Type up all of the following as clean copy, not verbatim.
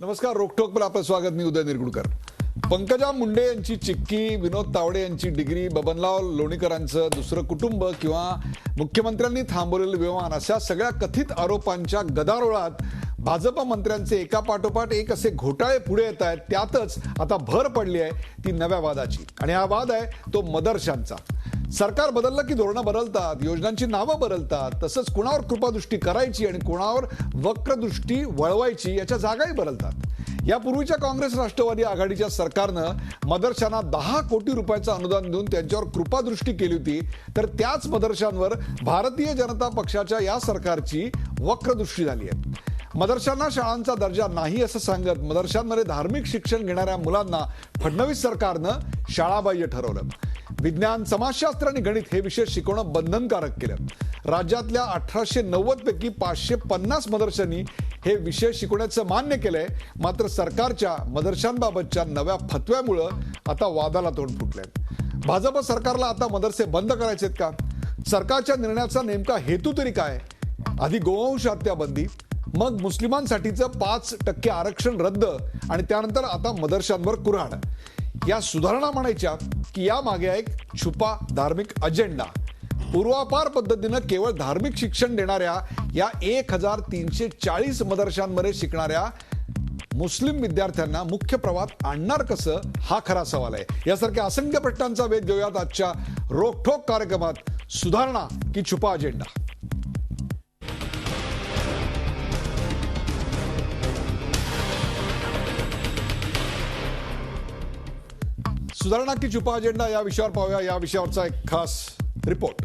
नमस्कार. रोकठोक पर आपलं स्वागत. मी उदय निरगुडकर. पंकजा मुंडे यांची चिक्की, विनोद तावडे यांची डिग्री, बबनराव लोणीकरांचं दुसरं कुटुंब किंवा मुख्यमंत्र्यांनी थांबवलेलं विमान अशा सगळ्या कथित आरोपांच्या गदारोळात भाजप मंत्र्यांचे एकापाठोपाठ एक असे घोटाळे पुढे येत आहेत. त्यातच आता भर पडली आहे ती नव्या वादाची, आणि हा वाद आहे तो मदरशांचा. सरकार बदललं की धोरणं बदलतात, योजनांची नावं बदलतात, तसंच कुणावर कृपादृष्टी करायची आणि कुणावर वक्रदृष्टी वळवायची याच्या जागाही बदलतात. यापूर्वीच्या काँग्रेस राष्ट्रवादी आघाडीच्या सरकारनं मदरशांना 10 कोटी रुपयाचं अनुदान देऊन त्यांच्यावर कृपादृष्टी केली होती, तर त्याच मदरशांवर भारतीय जनता पक्षाच्या या सरकारची वक्रदृष्टी झाली आहे. मदरशांना शाळांचा दर्जा नाही असं सांगत मदरशांमध्ये धार्मिक शिक्षण घेणाऱ्या मुलांना फडणवीस सरकारनं शाळाबाह्य ठरवलं. विज्ञान, समाजशास्त्र आणि गणित हे विषय शिकवणं बंधनकारक केलं. राज्यातल्या 1890 पैकी 550 मदरशांनी हे विषय शिकवण्याचं मान्य केलंय. मात्र सरकारच्या मदरशांबाबतच्या नव्या फतव्यामुळं आता वादाला तोंड फुटलंय. भाजप सरकारला आता मदरसे बंद करायचेत का? सरकारच्या निर्णयाचा नेमका हेतू तरी काय? आधी गोवंश हत्या बंदी, मग मुस्लिमांसाठीचं 5% आरक्षण रद्द, आणि त्यानंतर आता मदरशांवर कुऱ्हाड. या सुधारणा म्हणायच्या की या मागे एक छुपा धार्मिक अजेंडा. पूर्वापार पद्धतीनं केवळ धार्मिक शिक्षण देणाऱ्या या 1340 मदरशांमध्ये शिकणाऱ्या मुस्लिम विद्यार्थ्यांना मुख्य प्रवाहात आणणार कसं, हा खरा सवाल आहे. यासारख्या असंख्य प्रश्नांचा वेध घेऊयात आजच्या रोकठोक कार्यक्रमात. सुधारणा की छुपा अजेंडा? सुधारणा की छुपा अजेंडा या विषयावर पाहूया. या विषयावरचा एक खास रिपोर्ट.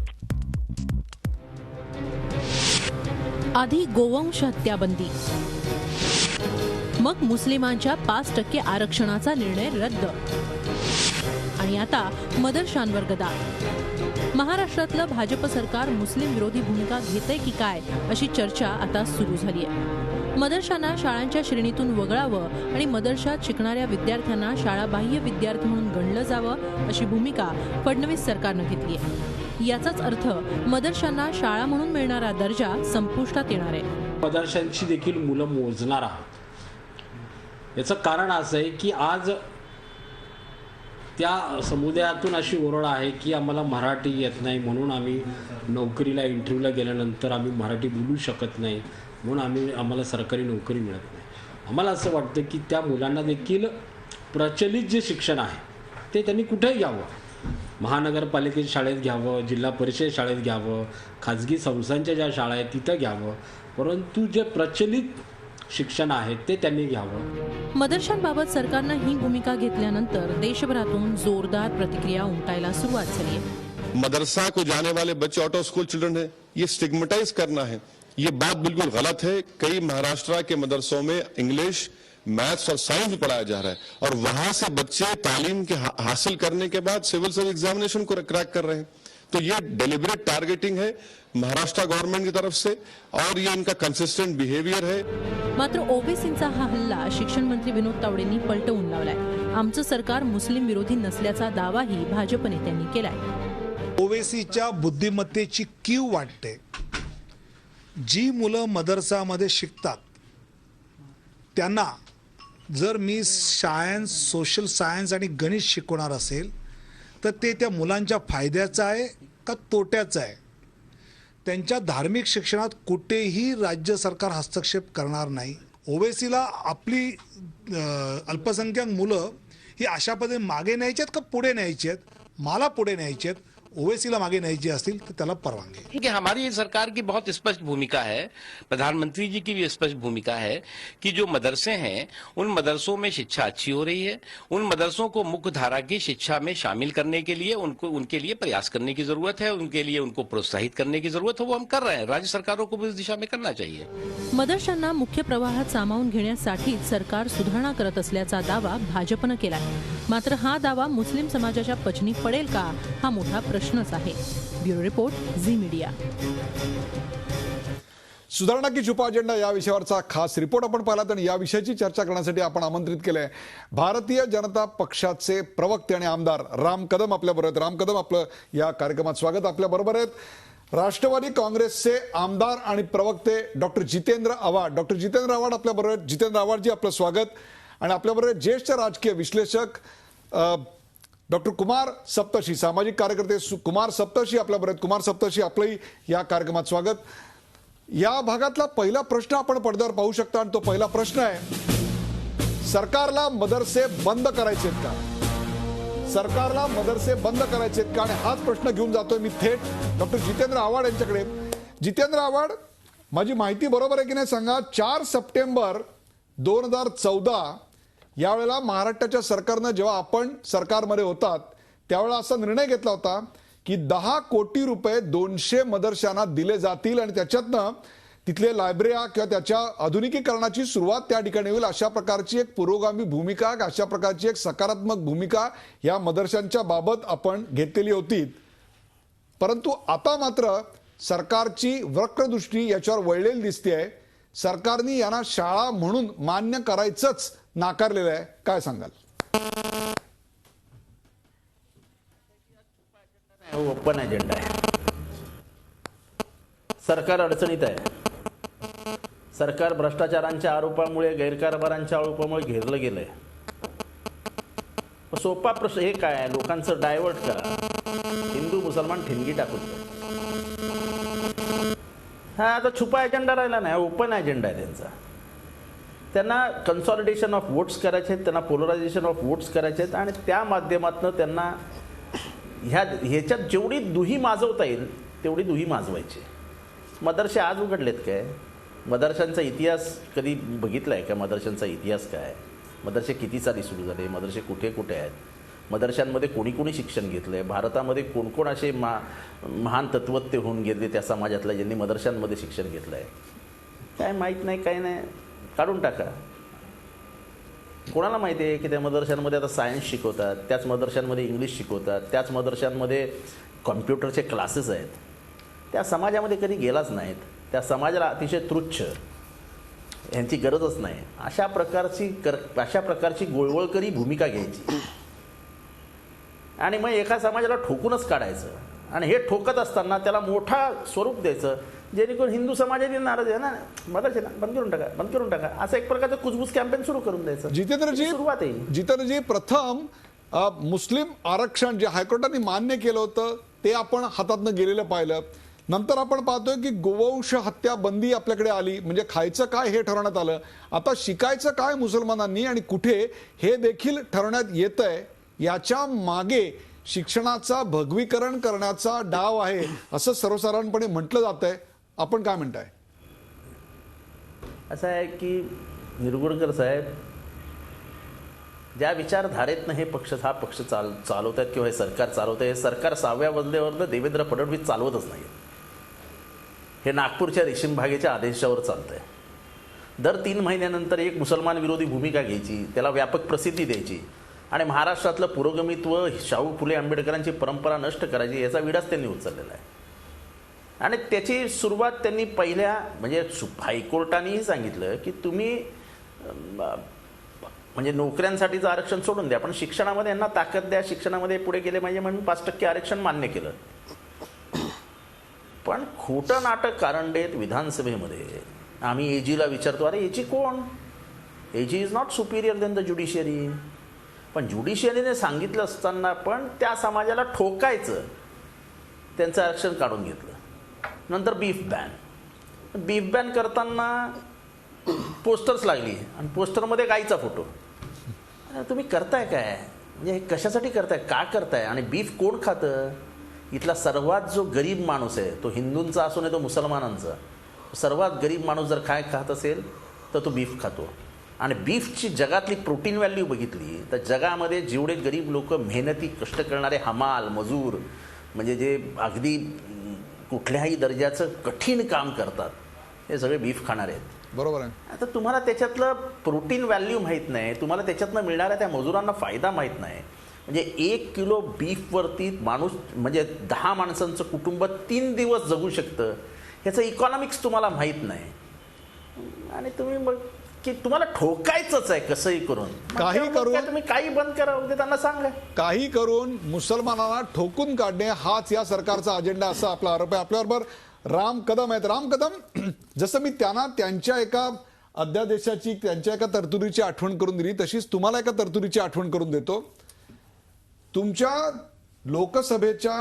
आधी गोवंश हत्या बंदी, मग मुस्लिमांच्या 5% आरक्षणाचा निर्णय रद्द, आणि आता मदरशांवर गदा. महाराष्ट्रातलं भाजप सरकार मुस्लिम विरोधी भूमिका घेतंय की काय, अशी चर्चा आता सुरू झाली आहे. मदरशांना शाळांच्या श्रेणीतून वगळावं आणि मदरशात शिकणाऱ्या विद्यार्थ्यांना शाळाबाह्य विद्यार्थी म्हणून गणलं जावं, अशी भूमिका फडणवीस सरकारनं घेतली आहे. याचाच अर्थ मदरशांना शाळा म्हणून मिळणारा दर्जा संपुष्टात येणार आहे. मदरशांची देखील मुलं मोजणार आहोत. याचं कारण असं आहे की आज त्या समुदायातून अशी ओरड आहे की आम्हाला मराठी येत नाही, म्हणून आम्ही नोकरीला इंटरव्ह्यूला गेल्यानंतर आम्ही मराठी बोलू शकत नाही, म्हणून आम्हाला सरकारी नोकरी मिळत नाही. आम्हाला असं वाटतं की त्या मुलांना देखील प्रचलित जे शिक्षण आहे ते त्यांनी कुठेही घ्यावं. महानगरपालिकेच्या शाळेत घ्यावं, जिल्हा परिषद शाळेत घ्यावं, खाजगी संस्थांच्या ज्या शाळा आहेत तिथं घ्यावं, परंतु जे प्रचलित शिक्षण आहे ते त्यांनी घ्यावं. मदरशांबाबत सरकारनं ही भूमिका घेतल्यानंतर देशभरातून जोरदार प्रतिक्रिया उमटायला सुरुवात झाली आहे. मदरसा को जाने वाले बच्चे आउट ऑफ स्कूल चिल्ड्रन है, ये स्टिग्मेटाइज करना है, ये बात बिल्कुल गलत है. कई महाराष्ट्र के मदरसों में इंग्लिश, मैथ्स और साइंस पढ़ाया जा रहा है, और वहां से बच्चे तालीम के हासिल करने के बाद सिविल सर्विस एग्जामिनेशन को क्रैक कर रहे हैं. तो ये डेलिबरेट टारगेटिंग है महाराष्ट्र गवर्नमेंट की तरफ से, और ये इनका कंसिस्टेंट बिहेवियर है. मात्र ओबीसींचा हा हल्ला शिक्षण मंत्री विनोद तावडेंनी पलटवून लावलाय. आमचं सरकार मुस्लिम विरोधी नसल्याचा दावाही भाजप नेत्यांनी केलाय. ओबीसीच्या बुद्धिमत्तेची कीव वाटते. जी मुलं मदरसामध्ये शिकतात त्यांना जर मी सायन्स, सोशल सायन्स आणि गणित शिकवणार असेल तर ते त्या मुलांच्या फायद्याचं आहे का तोट्याचं आहे? त्यांच्या धार्मिक शिक्षणात कुठेही राज्य सरकार हस्तक्षेप करणार नाही. ओबीसीला आपली अल्पसंख्याक मुलं ही अशा पद्धतीने मागे न्यायची आहेत का पुढे न्यायची आहेत? मला पुढे न्यायची आहेत. ओवैसीला मागे न्यायची असतील तर त्याला परवानगी. कि हमारी सरकार की बहुत स्पष्ट भूमिका है, प्रधानमंत्री जी की भी स्पष्ट भूमिका है कि जो मदरसे हैं उन मदरसों में शिक्षा अच्छी हो रही है. उन मदरसों को मुख्य धारा की शिक्षा में शामिल करने के लिए उनके लिए प्रयास करने की जरूरत है, उनके लिए उनको प्रोत्साहित करने की जरूरत है. वो हम कर रहे हैं. राज्य सरकारों को भी इस दिशा में करना चाहिए. मदरशांना मुख्य प्रवाहात सामावून घेण्यासाठीच सरकार सुधारणा करत असल्याचा दावा भाजपनं केलाय. मात्र हा दावा मुस्लिम समाजाच्या पचनी पडेल का, हा मोठा प्रश्नच आहे. Bureau report, Zee media. सुधारणा की छुपा अजेंडा या विषयावरचा खास रिपोर्ट आपण पाहिलात, आणि या विषयाची चर्चा करण्यासाठी आपण आमंत्रित केलंय भारतीय जनता पक्षाचे प्रवक्ते आणि आमदार राम कदम आपल्या बरोबर आहेत. राम कदम, आपलं या कार्यक्रमात स्वागत. आपल्या बरोबर आहेत राष्ट्रवादी काँग्रेसचे आमदार आणि प्रवक्ते डॉक्टर जितेंद्र आव्हाड आपल्याबरोबर आहेत. जितेंद्र आव्हाडजी, आपलं स्वागत. आणि आपल्याबरोबर ज्येष्ठ राजकीय विश्लेषक डॉक्टर कुमार सप्तर्षी, सामाजिक कार्यकर्ते कुमार सप्तर्षी आपल्याबरोबर आहेत. कुमार सप्तर्षी, आपलंही या कार्यक्रमात स्वागत. या भागातला पहिला प्रश्न आपण पडद्यावर पाहू शकता आणि तो पहिला प्रश्न आहे, सरकारला मदरसे बंद करायचे का? सरकारला मदरसे बंद करायचे का? आणि हाच प्रश्न घेऊन जातोय मी थेट डॉक्टर जितेंद्र आव्हाड यांच्याकडे. जितेंद्र आव्हाड, माझी माहिती बरोबर आहे की नाही सांगा, 4 सप्टेंबर 2014 यावेळेला महाराष्ट्राच्या सरकारनं, जेव्हा आपण सरकारमध्ये होतात त्यावेळेला असा निर्णय घेतला होता की 10 कोटी रुपये 200 मदरशांना दिले जातील आणि त्याच्यातनं तिथले लायब्रऱ्या किंवा त्याच्या आधुनिकीकरणाची सुरुवात त्या ठिकाणी होईल. अशा प्रकारची एक पुरोगामी भूमिका, अशा प्रकारची एक सकारात्मक भूमिका या मदरशांच्या बाबत आपण घेतलेली होती. परंतु आता मात्र सरकारची वक्रदृष्टी याच्यावर वळलेली दिसते. सरकारने यांना शाळा म्हणून मान्य करायचंच नाकारलेलं आहे. काय सांगाल? ओपन एजेंडा आहे. सरकार अडचणीत आहे. सरकार भ्रष्टाचारांच्या आरोपामुळे, गैरकारभारांच्या आरोपामुळे घेरलं गेलंय. सोपा प्रश्न हे काय, लोकांचं डायव्हर्ट करा, हिंदू मुसलमान ठिणगी टाकून. हा आता छुपा एजेंडा राहिला नाही, ओपन एजेंडा आहे त्यांचा. त्यांना कन्सॉलिडेशन ऑफ वोट्स करायचे आहेत, त्यांना पोलरायझेशन ऑफ वोट्स करायचे आहेत आणि त्या माध्यमातून त्यांना ह्याच्यात जेवढी दुही माजवता येईल तेवढी दुही माजवायची. मदरसे आज उघडलेत काय? मदरशांचा इतिहास कधी बघितला आहे का? मदरशांचा इतिहास काय? मदरसे किती साली सुरू झाले? मदरसे कुठे कुठे आहेत? मदरशांमध्ये कोणी कोणी शिक्षण घेतलं आहे? भारतामध्ये कोण कोण असे महान तत्वज्ञ होऊन गेले त्या समाजातल्या ज्यांनी मदरशांमध्ये शिक्षण घेतलं आहे? काय माहीत नाही, काय नाही, काढून टाका. कोणाला माहिती आहे की त्या मदरशांमध्ये आता सायन्स शिकवतात, त्याच मदरशांमध्ये इंग्लिश शिकवतात, त्याच मदरशांमध्ये कॉम्प्युटरचे क्लासेस आहेत. त्या समाजामध्ये कधी गेलाच नाहीत. त्या समाजाला अतिशय तुच्छ, यांची गरजच नाही, अशा प्रकारची गोळवळकरी भूमिका घ्यायची आणि मग एका समाजाला ठोकूनच काढायचं. आणि हे ठोकत असताना त्याला मोठा स्वरूप द्यायचं, जेणेकरून हिंदू समाजाने नाराज आहे ना, मदरसे बंद करून टाका असं एक प्रकारचं कुजबूज कॅम्पेन सुरू करून द्यायचं. जितेंद्रजी, प्रथम मुस्लिम आरक्षण जे हायकोर्टाने मान्य केलं होतं ते आपण हातातनं गेलेलं पाहिलं. नंतर आपण पाहतोय की गोवंश हत्या बंदी आपल्याकडे आली, म्हणजे खायचं काय हे ठरवण्यात आलं. आता शिकायचं काय मुसलमानांनी आणि कुठे हे देखील ठरवण्यात येतंय. याच्या मागे शिक्षणाचा भगवीकरण करण्याचा डाव आहे असं सर्वसाधारणपणे म्हटलं जात आहे. आपण काय म्हणताय? असं आहे की निरगुडकर साहेब, ज्या विचारधारेतनं हा पक्ष चालवत आहेत किंवा हे सरकार चालवत आहे, हे सरकार 6व्या वंदेवरनं देवेंद्र फडणवीस चालवतच नाही. हे नागपूरच्या रेशीम भागेच्या आदेशावर चालतंय. दर 3 महिन्यानंतर एक मुसलमान विरोधी भूमिका घ्यायची, त्याला व्यापक प्रसिद्धी द्यायची आणि महाराष्ट्रातलं पुरोगमित्व, शाहू फुले आंबेडकरांची परंपरा नष्ट करायची, याचा विडाच त्यांनी उचललेला आहे. आणि त्याची सुरुवात त्यांनी पहिल्या म्हणजे हायकोर्टानेही सांगितलं की तुम्ही म्हणजे नोकऱ्यांसाठीचं आरक्षण सोडून द्या, पण शिक्षणामध्ये यांना ताकद द्या, शिक्षणामध्ये पुढे गेले पाहिजे म्हणून 5% आरक्षण मान्य केलं. पण खोटं नाटक कारण देत विधानसभेमध्ये आम्ही एजीला विचारतो, अरे एजी कोण? AG is not superior than the judiciary. पण ज्युडिशियरीने सांगितलं असताना पण त्या समाजाला ठोकायचं, त्यांचं आरक्षण काढून घेतलं. नंतर बीफ बॅन करताना पोस्टर्स लागली आणि पोस्टरमध्ये गाईचा फोटो. तुम्ही करताय काय? म्हणजे हे कशासाठी करताय, का करताय? आणि बीफ कोण खातं? इथला सर्वात जो गरीब माणूस आहे, तो हिंदूंचा असो नाही तो मुसलमानांचा, सर्वात गरीब माणूस जर काय खात असेल तर तो बीफ खातो. आणि बीफची जगातली प्रोटीन व्हॅल्यू बघितली तर जगामध्ये जेवढे गरीब लोक, मेहनती कष्ट करणारे हमाल मजूर, म्हणजे जे अगदी कुठल्याही दर्जाचं कठीण काम करतात, हे सगळे बीफ खाणारे आहेत. बरोबर आहे. आता तुम्हाला त्याच्यातलं प्रोटीन व्हॅल्यू माहीत नाही, तुम्हाला त्याच्यातनं मिळणाऱ्या त्या मजुरांना फायदा माहीत नाही. म्हणजे 1 किलो बीफवरती माणूस म्हणजे 10 माणसांचं कुटुंब 3 दिवस जगू शकतं, ह्याचं इकॉनॉमिक्स तुम्हाला माहीत नाही. आणि तुम्ही मग की तुम्हाला ठोकायचंच आहे कसंही करून. काही मग करून- काय तुम्ही काही बंद करा ते त्यांना सांगा. काही करून मुसलमानांना ठोकून काढणे हाच या सरकारचा अजेंडा असा आपला आरोप आहे. आपल्याबरोबर राम कदम आहेत. राम कदम, जसं मी त्यांना त्यांच्या एका अध्यादेशाची, त्यांच्या एका तरतुदीची आठवण करून दिली, तशीच तुम्हाला एका तरतुदीची आठवण करून देतो. तुमच्या लोकसभेच्या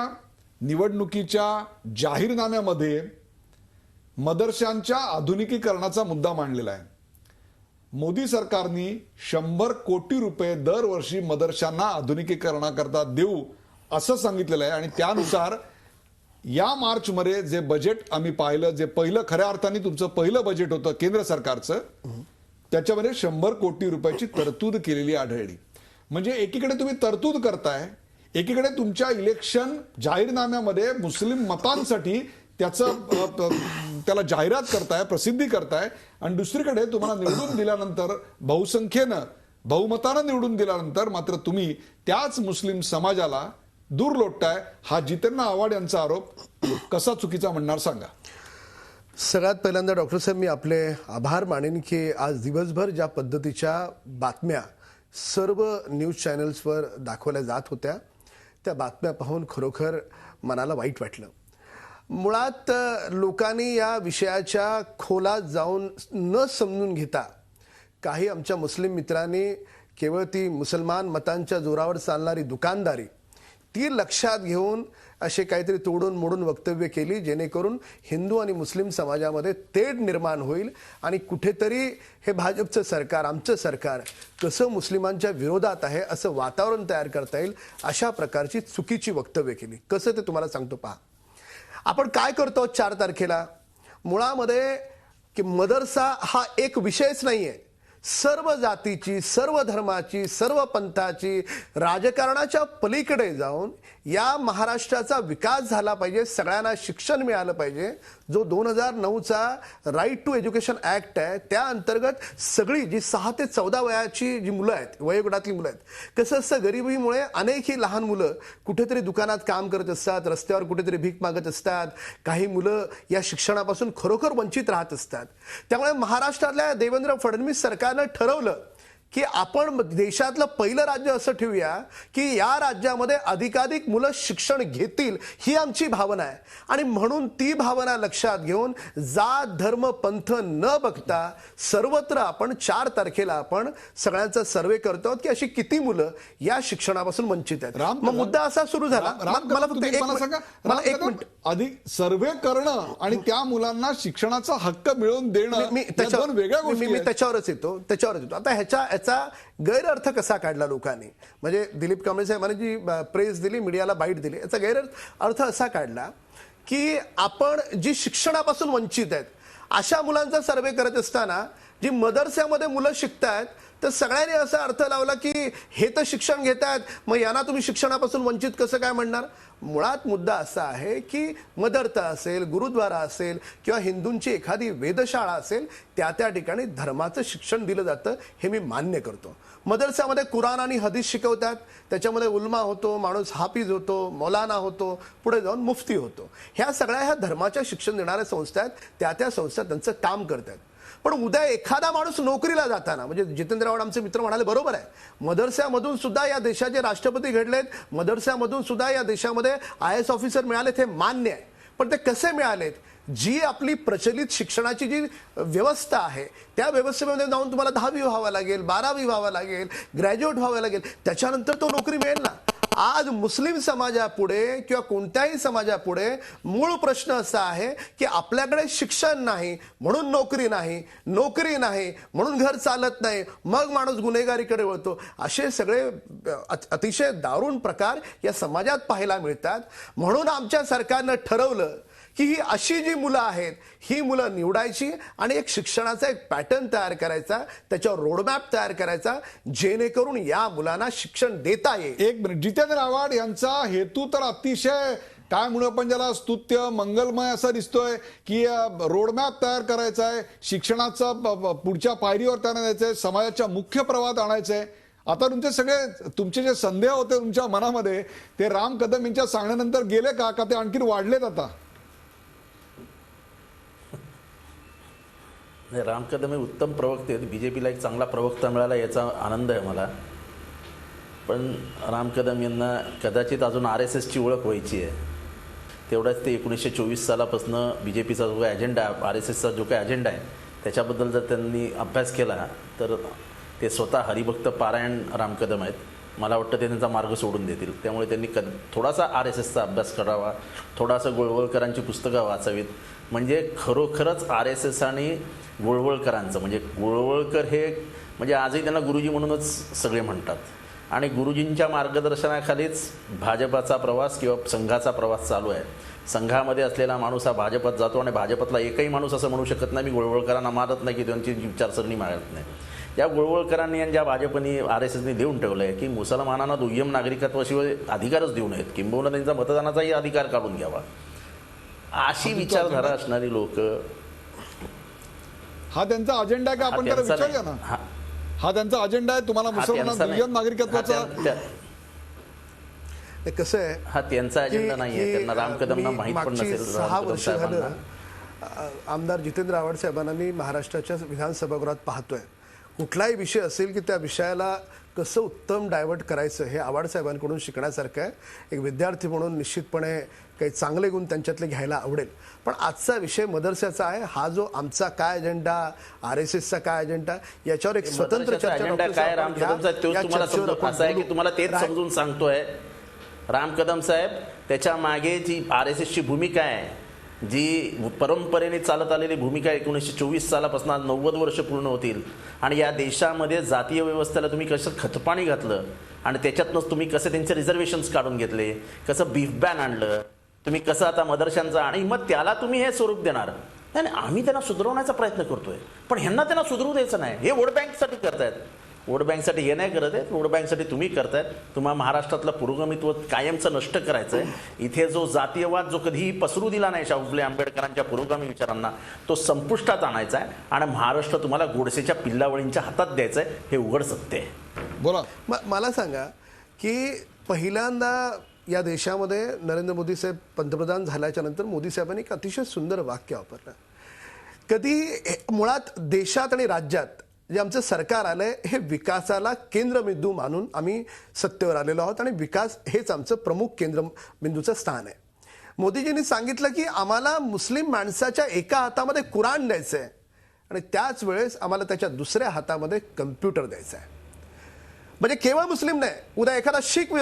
निवडणुकीच्या जाहीरनाम्यामध्ये मदरशांच्या आधुनिकीकरणाचा मुद्दा मांडलेला आहे. मोदी सरकारने 100 कोटी रुपये दरवर्षी मदरशांना आधुनिकीकरणाकरता देऊ असं सांगितलेलं आहे. आणि त्यानुसार या मार्चमध्ये जे बजेट आम्ही पाहिलं, जे पहिलं खऱ्या अर्थाने तुमचं पहिलं बजेट होतं केंद्र सरकारचं, त्याच्यामध्ये 100 कोटी रुपयाची तरतूद केलेली आढळली. म्हणजे एकीकडे तुम्ही तरतूद करताय, एकीकडे तुमच्या इलेक्शन जाहीरनाम्यामध्ये मुस्लिम मतांसाठी त्याला जाहिरात करताय, प्रसिद्धी करताय, आणि दुसरीकडे तुम्हाला निवडून दिल्यानंतर बहुमतानं निवडून दिल्यानंतर मात्र तुम्ही त्याच मुस्लिम समाजाला दूर लोटताय. हा जितेंद्र आव्हाड यांचा आरोप कसा चुकीचा म्हणणार सांगा. सगळ्यात पहिल्यांदा डॉक्टर साहेब मी आपले आभार मानेन की आज दिवसभर ज्या पद्धतीच्या बातम्या सर्व न्यूज चॅनल्सवर दाखवल्या जात होत्या, त्या बातम्या पाहून खरोखर मनाला वाईट वाटलं. मुळात लोकांनी या विषयाच्या खोलात जाऊन न समजून घेता काही आमच्या मुस्लिम मित्रांनी केवळ ती मुसलमान मतांच्या जोरावर चालणारी दुकानदारी ती लक्षात घेऊन असे काहीतरी तोडून मोडून वक्तव्य केली, जेणेकरून हिंदू आणि मुस्लिम समाजामध्ये तेढ निर्माण होईल आणि कुठेतरी हे भाजपचं सरकार, आमचं सरकार कसं मुस्लिमांच्या विरोधात आहे असं वातावरण तयार करता येईल अशा प्रकारची चुकीची वक्तव्य केली. कसं ते तुम्हाला सांगतो पहा. आपण काय करतो 4 तारखेला, मुळामध्ये की मदरसा हा एक विषयच नाहीये. सर्व जातीची, सर्व धर्माची, सर्व पंथाची, राजकारणाच्या पलीकडे जाऊन या महाराष्ट्राचा विकास झाला पाहिजे, सगळ्यांना शिक्षण मिळालं पाहिजे. जो 2009चा राईट टू एज्युकेशन ऍक्ट आहे त्या अंतर्गत सगळी जी 6 ते 14 वयाची जी मुलं आहेत, वयोगटातली मुलं आहेत, कसं असतं गरिबीमुळे अनेक ही लहान मुलं कुठेतरी दुकानात काम करत असतात, रस्त्यावर कुठेतरी भीक मागत असतात, काही मुलं या शिक्षणापासून खरोखर वंचित राहत असतात. त्यामुळे महाराष्ट्रातल्या देवेंद्र फडणवीस सरकारनं ठरवलं की आपण देशातलं पहिलं राज्य असं ठेवूया की या राज्यामध्ये अधिकाधिक मुलं शिक्षण घेतील, ही आमची भावना आहे. आणि म्हणून ती भावना लक्षात घेऊन जात धर्म पंथ न बघता सर्वत्र आपण 4 तारखेला आपण सगळ्यांचा सर्वे करतो की अशी किती मुलं या शिक्षणापासून वंचित आहेत. मग मुद्दा असा सुरू झाला. मला फक्त एक मिनिट अधिक सर्वे करणं आणि त्या मुलांना शिक्षणाचा हक्क मिळवून देणं, मी या दोन वेगळ्या गोष्टी आहेत. त्याच्यावरच येतो. आता याचा गैरअर्थ कसा काढला लोकांनी, म्हणजे दिलीप कांबळे साहेबांनी जी प्रेस दिली, मीडियाला बाईट दिली, याचा गैरअर्थ असा काढला की आपण जी शिक्षणापासून वंचित आहेत अशा मुलांचा सर्वे करत असताना जी मदरस्यामध्ये मुलं शिकतायत तर सगळ्यांनी असा अर्थ लावला की हे तर शिक्षण घेत आहेत, मग यांना तुम्ही शिक्षणापासून वंचित कसं काय म्हणणार. मुळात मुद्दा असा आहे की मदरसा असेल, गुरुद्वारा असेल किंवा हिंदूंची एखादी वेधशाळा असेल, त्या ठिकाणी धर्माचं शिक्षण दिलं जातं, हे मी मान्य करतो. मदरसामध्ये कुराण आणि हदीस शिकवतात, त्याच्यामध्ये उलमा होतो, माणूस हाफिज होतो, मौलाना होतो, पुढे जाऊन मुफ्ती होतो. ह्या सगळ्या धर्माच्या शिक्षण देणाऱ्या संस्था आहेत, त्या संस्था त्यांचं काम करतात. पण उद्या एखादा माणूस नोकरीला जाताना, म्हणजे जितेंद्र आव्हाड आमचे मित्र म्हणाले बरोबर आहे, मदरसामधून सुद्धा या देशाचे राष्ट्रपती घडलेत, मदरसामधून सुद्धा या देशामध्ये IAS ऑफिसर मिळालेत, हे मान्य आहे. पण ते कसे मिळालेत, जी आपली प्रचलित शिक्षणाची जी व्यवस्था आहे त्या व्यवस्थेमध्ये जाऊन तुम्हाला 10वी व्हावं लागेल, 12वी व्हावं लागेल, ग्रॅज्युएट व्हावं लागेल, त्याच्यानंतर तो नोकरी मिळेल ना. आज मुस्लिम समाजापुढे किंवा कोणत्याही समाजापुढे मूळ प्रश्न असा आहे की आपल्याकडे शिक्षण नाही म्हणून नोकरी नाही, नोकरी नाही म्हणून घर चालत नाही, मग माणूस गुन्हेगारीकडे वळतो. असे सगळे अतिशय दारुण प्रकार या समाजात पाहायला मिळतात. म्हणून आमच्या सरकारनं ठरवलं की ही अशी जी मुलं आहेत ही मुलं निवडायची आणि एक शिक्षणाचा एक पॅटर्न तयार करायचा, त्याच्यावर रोडमॅप तयार करायचा, जेणेकरून या मुलांना शिक्षण देता येईल. एक मिनिट, जितेंद्र आव्हाड यांचा हेतू तर अतिशय काय म्हणू आपण ज्याला स्तुत्य मंगलमय असा दिसतोय की रोडमॅप तयार करायचा आहे, शिक्षणाचा पुढच्या पायरीवर तयार करायचं आहे, समाजाच्या मुख्य प्रवाहात आणायचं आहे. आता तुमचे जे संदेह होते तुमच्या मनामध्ये ते राम कदम यांच्या सांगण्यानंतर गेले का ते आणखी वाढलेत आता? नाही, राम कदम हे उत्तम प्रवक्ते आहेत. BJPला एक चांगला प्रवक्ता मिळाला याचा आनंद आहे मला. पण राम कदम यांना कदाचित अजून RSSची ओळख व्हायची आहे. तेवढाच ते 1924 सालापासून BJPचा जो काही अजेंडा आहे, RSSचा जो काही अजेंडा आहे त्याच्याबद्दल जर त्यांनी अभ्यास केला तर ते स्वतः हरिभक्त पारायण राम कदम आहेत. मला वाटतं ते त्यांचा मार्ग सोडून देतील. त्यामुळे त्यांनी थोडासा RSSचा अभ्यास करावा, थोडासा गोळवळकरांची पुस्तकं वाचावीत. म्हणजे खरोखरच RSS आणि गोळवळकरांचं, म्हणजे गोळवळकर हे म्हणजे आजही त्यांना गुरुजी म्हणूनच सगळे म्हणतात. आणि गुरुजींच्या मार्गदर्शनाखालीच भाजपाचा प्रवास किंवा संघाचा प्रवास चालू आहे. संघामध्ये असलेला माणूस हा भाजपात जातो आणि भाजपातला एकही माणूस असं म्हणू शकत नाही मी गोळवळकरांना मारत नाही की त्यांची विचारसरणी मारत नाही. या गोळवळकरांनी आणि ज्या भाजपनी RSSनी देऊन ठेवलं आहे की मुसलमानांना दुय्यम नागरिकत्वाशिवाय अधिकारच देऊ नयेत, किंबहुना त्यांचा मतदानाचाही अधिकार काढून घ्यावा, अशी विचारधारा असणारी लोक. हा त्यांचा अजेंडा आहे का आपण त्याला विचारूया ना. हा त्यांचा अजेंडा आहे तुम्हाला मुसलमानांना दुय्यम नागरिकत्वाचा. कसं आहे, हा त्यांचा अजेंडा नाहीये. त्यांना राम कदमना माहित पण नसेल. 6 वर्ष झालं आमदार जितेंद्र आव्हाड साहेबांना मी महाराष्ट्राच्या विधानसभागृहात पाहतोय. कुठलाही विषय असेल की त्या विषयाला कसं उत्तम डायव्हर्ट करायचं हे आव्हाड साहेबांकडून शिकण्यासारखं आहे. एक विद्यार्थी म्हणून निश्चितपणे काही चांगले गुण त्यांच्यातले घ्यायला आवडेल. पण आजचा विषय मदरस्याचा आहे. हा जो आमचा काय अजेंडा, RSSचा काय अजेंडा, याच्यावर एक स्वतंत्र चर्चा काय राम कदमचा असं आहे की तुम्हाला तेच समजून सांगतोय. राम कदम साहेब, त्याच्या मागे जी RSSची भूमिका आहे, जी परंपरेने चालत आलेली भूमिका 1924 सालापासून आज 90 वर्ष पूर्ण होतील. आणि या देशामध्ये जातीय व्यवस्थेला तुम्ही कसं खतपाणी घातलं आणि त्याच्यातनंच तुम्ही कसं त्यांचे रिझर्वेशन्स काढून घेतले, कसं बीफ बॅन आणलं, तुम्ही कसं आता मदरशांचा, आणि मग त्याला तुम्ही हे स्वरूप देणार. नाही, आम्ही त्यांना सुधारवण्याचा प्रयत्न करतोय, पण ह्यांना त्यांना सुधरू द्यायचं नाही. हे वोट बँकसाठी करतायत. वोट बँकसाठी हे नाही करत आहेत, वोट बँकसाठी तुम्ही करतायत. तुम्हाला महाराष्ट्रातलं पुरोगमित्व कायमचं नष्ट करायचं आहे. इथे जो जातीयवाद जो कधीही पसरू दिला नाही शाहू फुले आंबेडकरांच्या पुरोगामी विचारांना, तो संपुष्टात आणायचा आहे आणि महाराष्ट्र तुम्हाला गोडसेच्या पिल्लावळींच्या हातात द्यायचं आहे. हे उघड सत्य आहे. बोला. मला सांगा की पहिल्यांदा या देशामध्ये नरेंद्र मोदी साहेब पंतप्रधान झाल्याच्या नंतर मोदी साहेबांनी एक अतिशय सुंदर वाक्य वापरलं. कधी मुळात देशात आणि राज्यात जे आमचं सरकार आलंय हे विकासाला केंद्रबिंदू मानून आम्ही सत्तेवर आलेलो आहोत आणि विकास हेच आमचं प्रमुख केंद्रबिंदूचं स्थान आहे. मोदीजींनी सांगितलं की आम्हाला मुस्लिम माणसाच्या एका हातामध्ये कुराण द्यायचं आहे आणि त्याच वेळेस आम्हाला त्याच्या दुसऱ्या हातामध्ये कम्प्युटर द्यायचा आहे. म्हणजे केवळ मुस्लिम नाही, उद्या एखादा शीख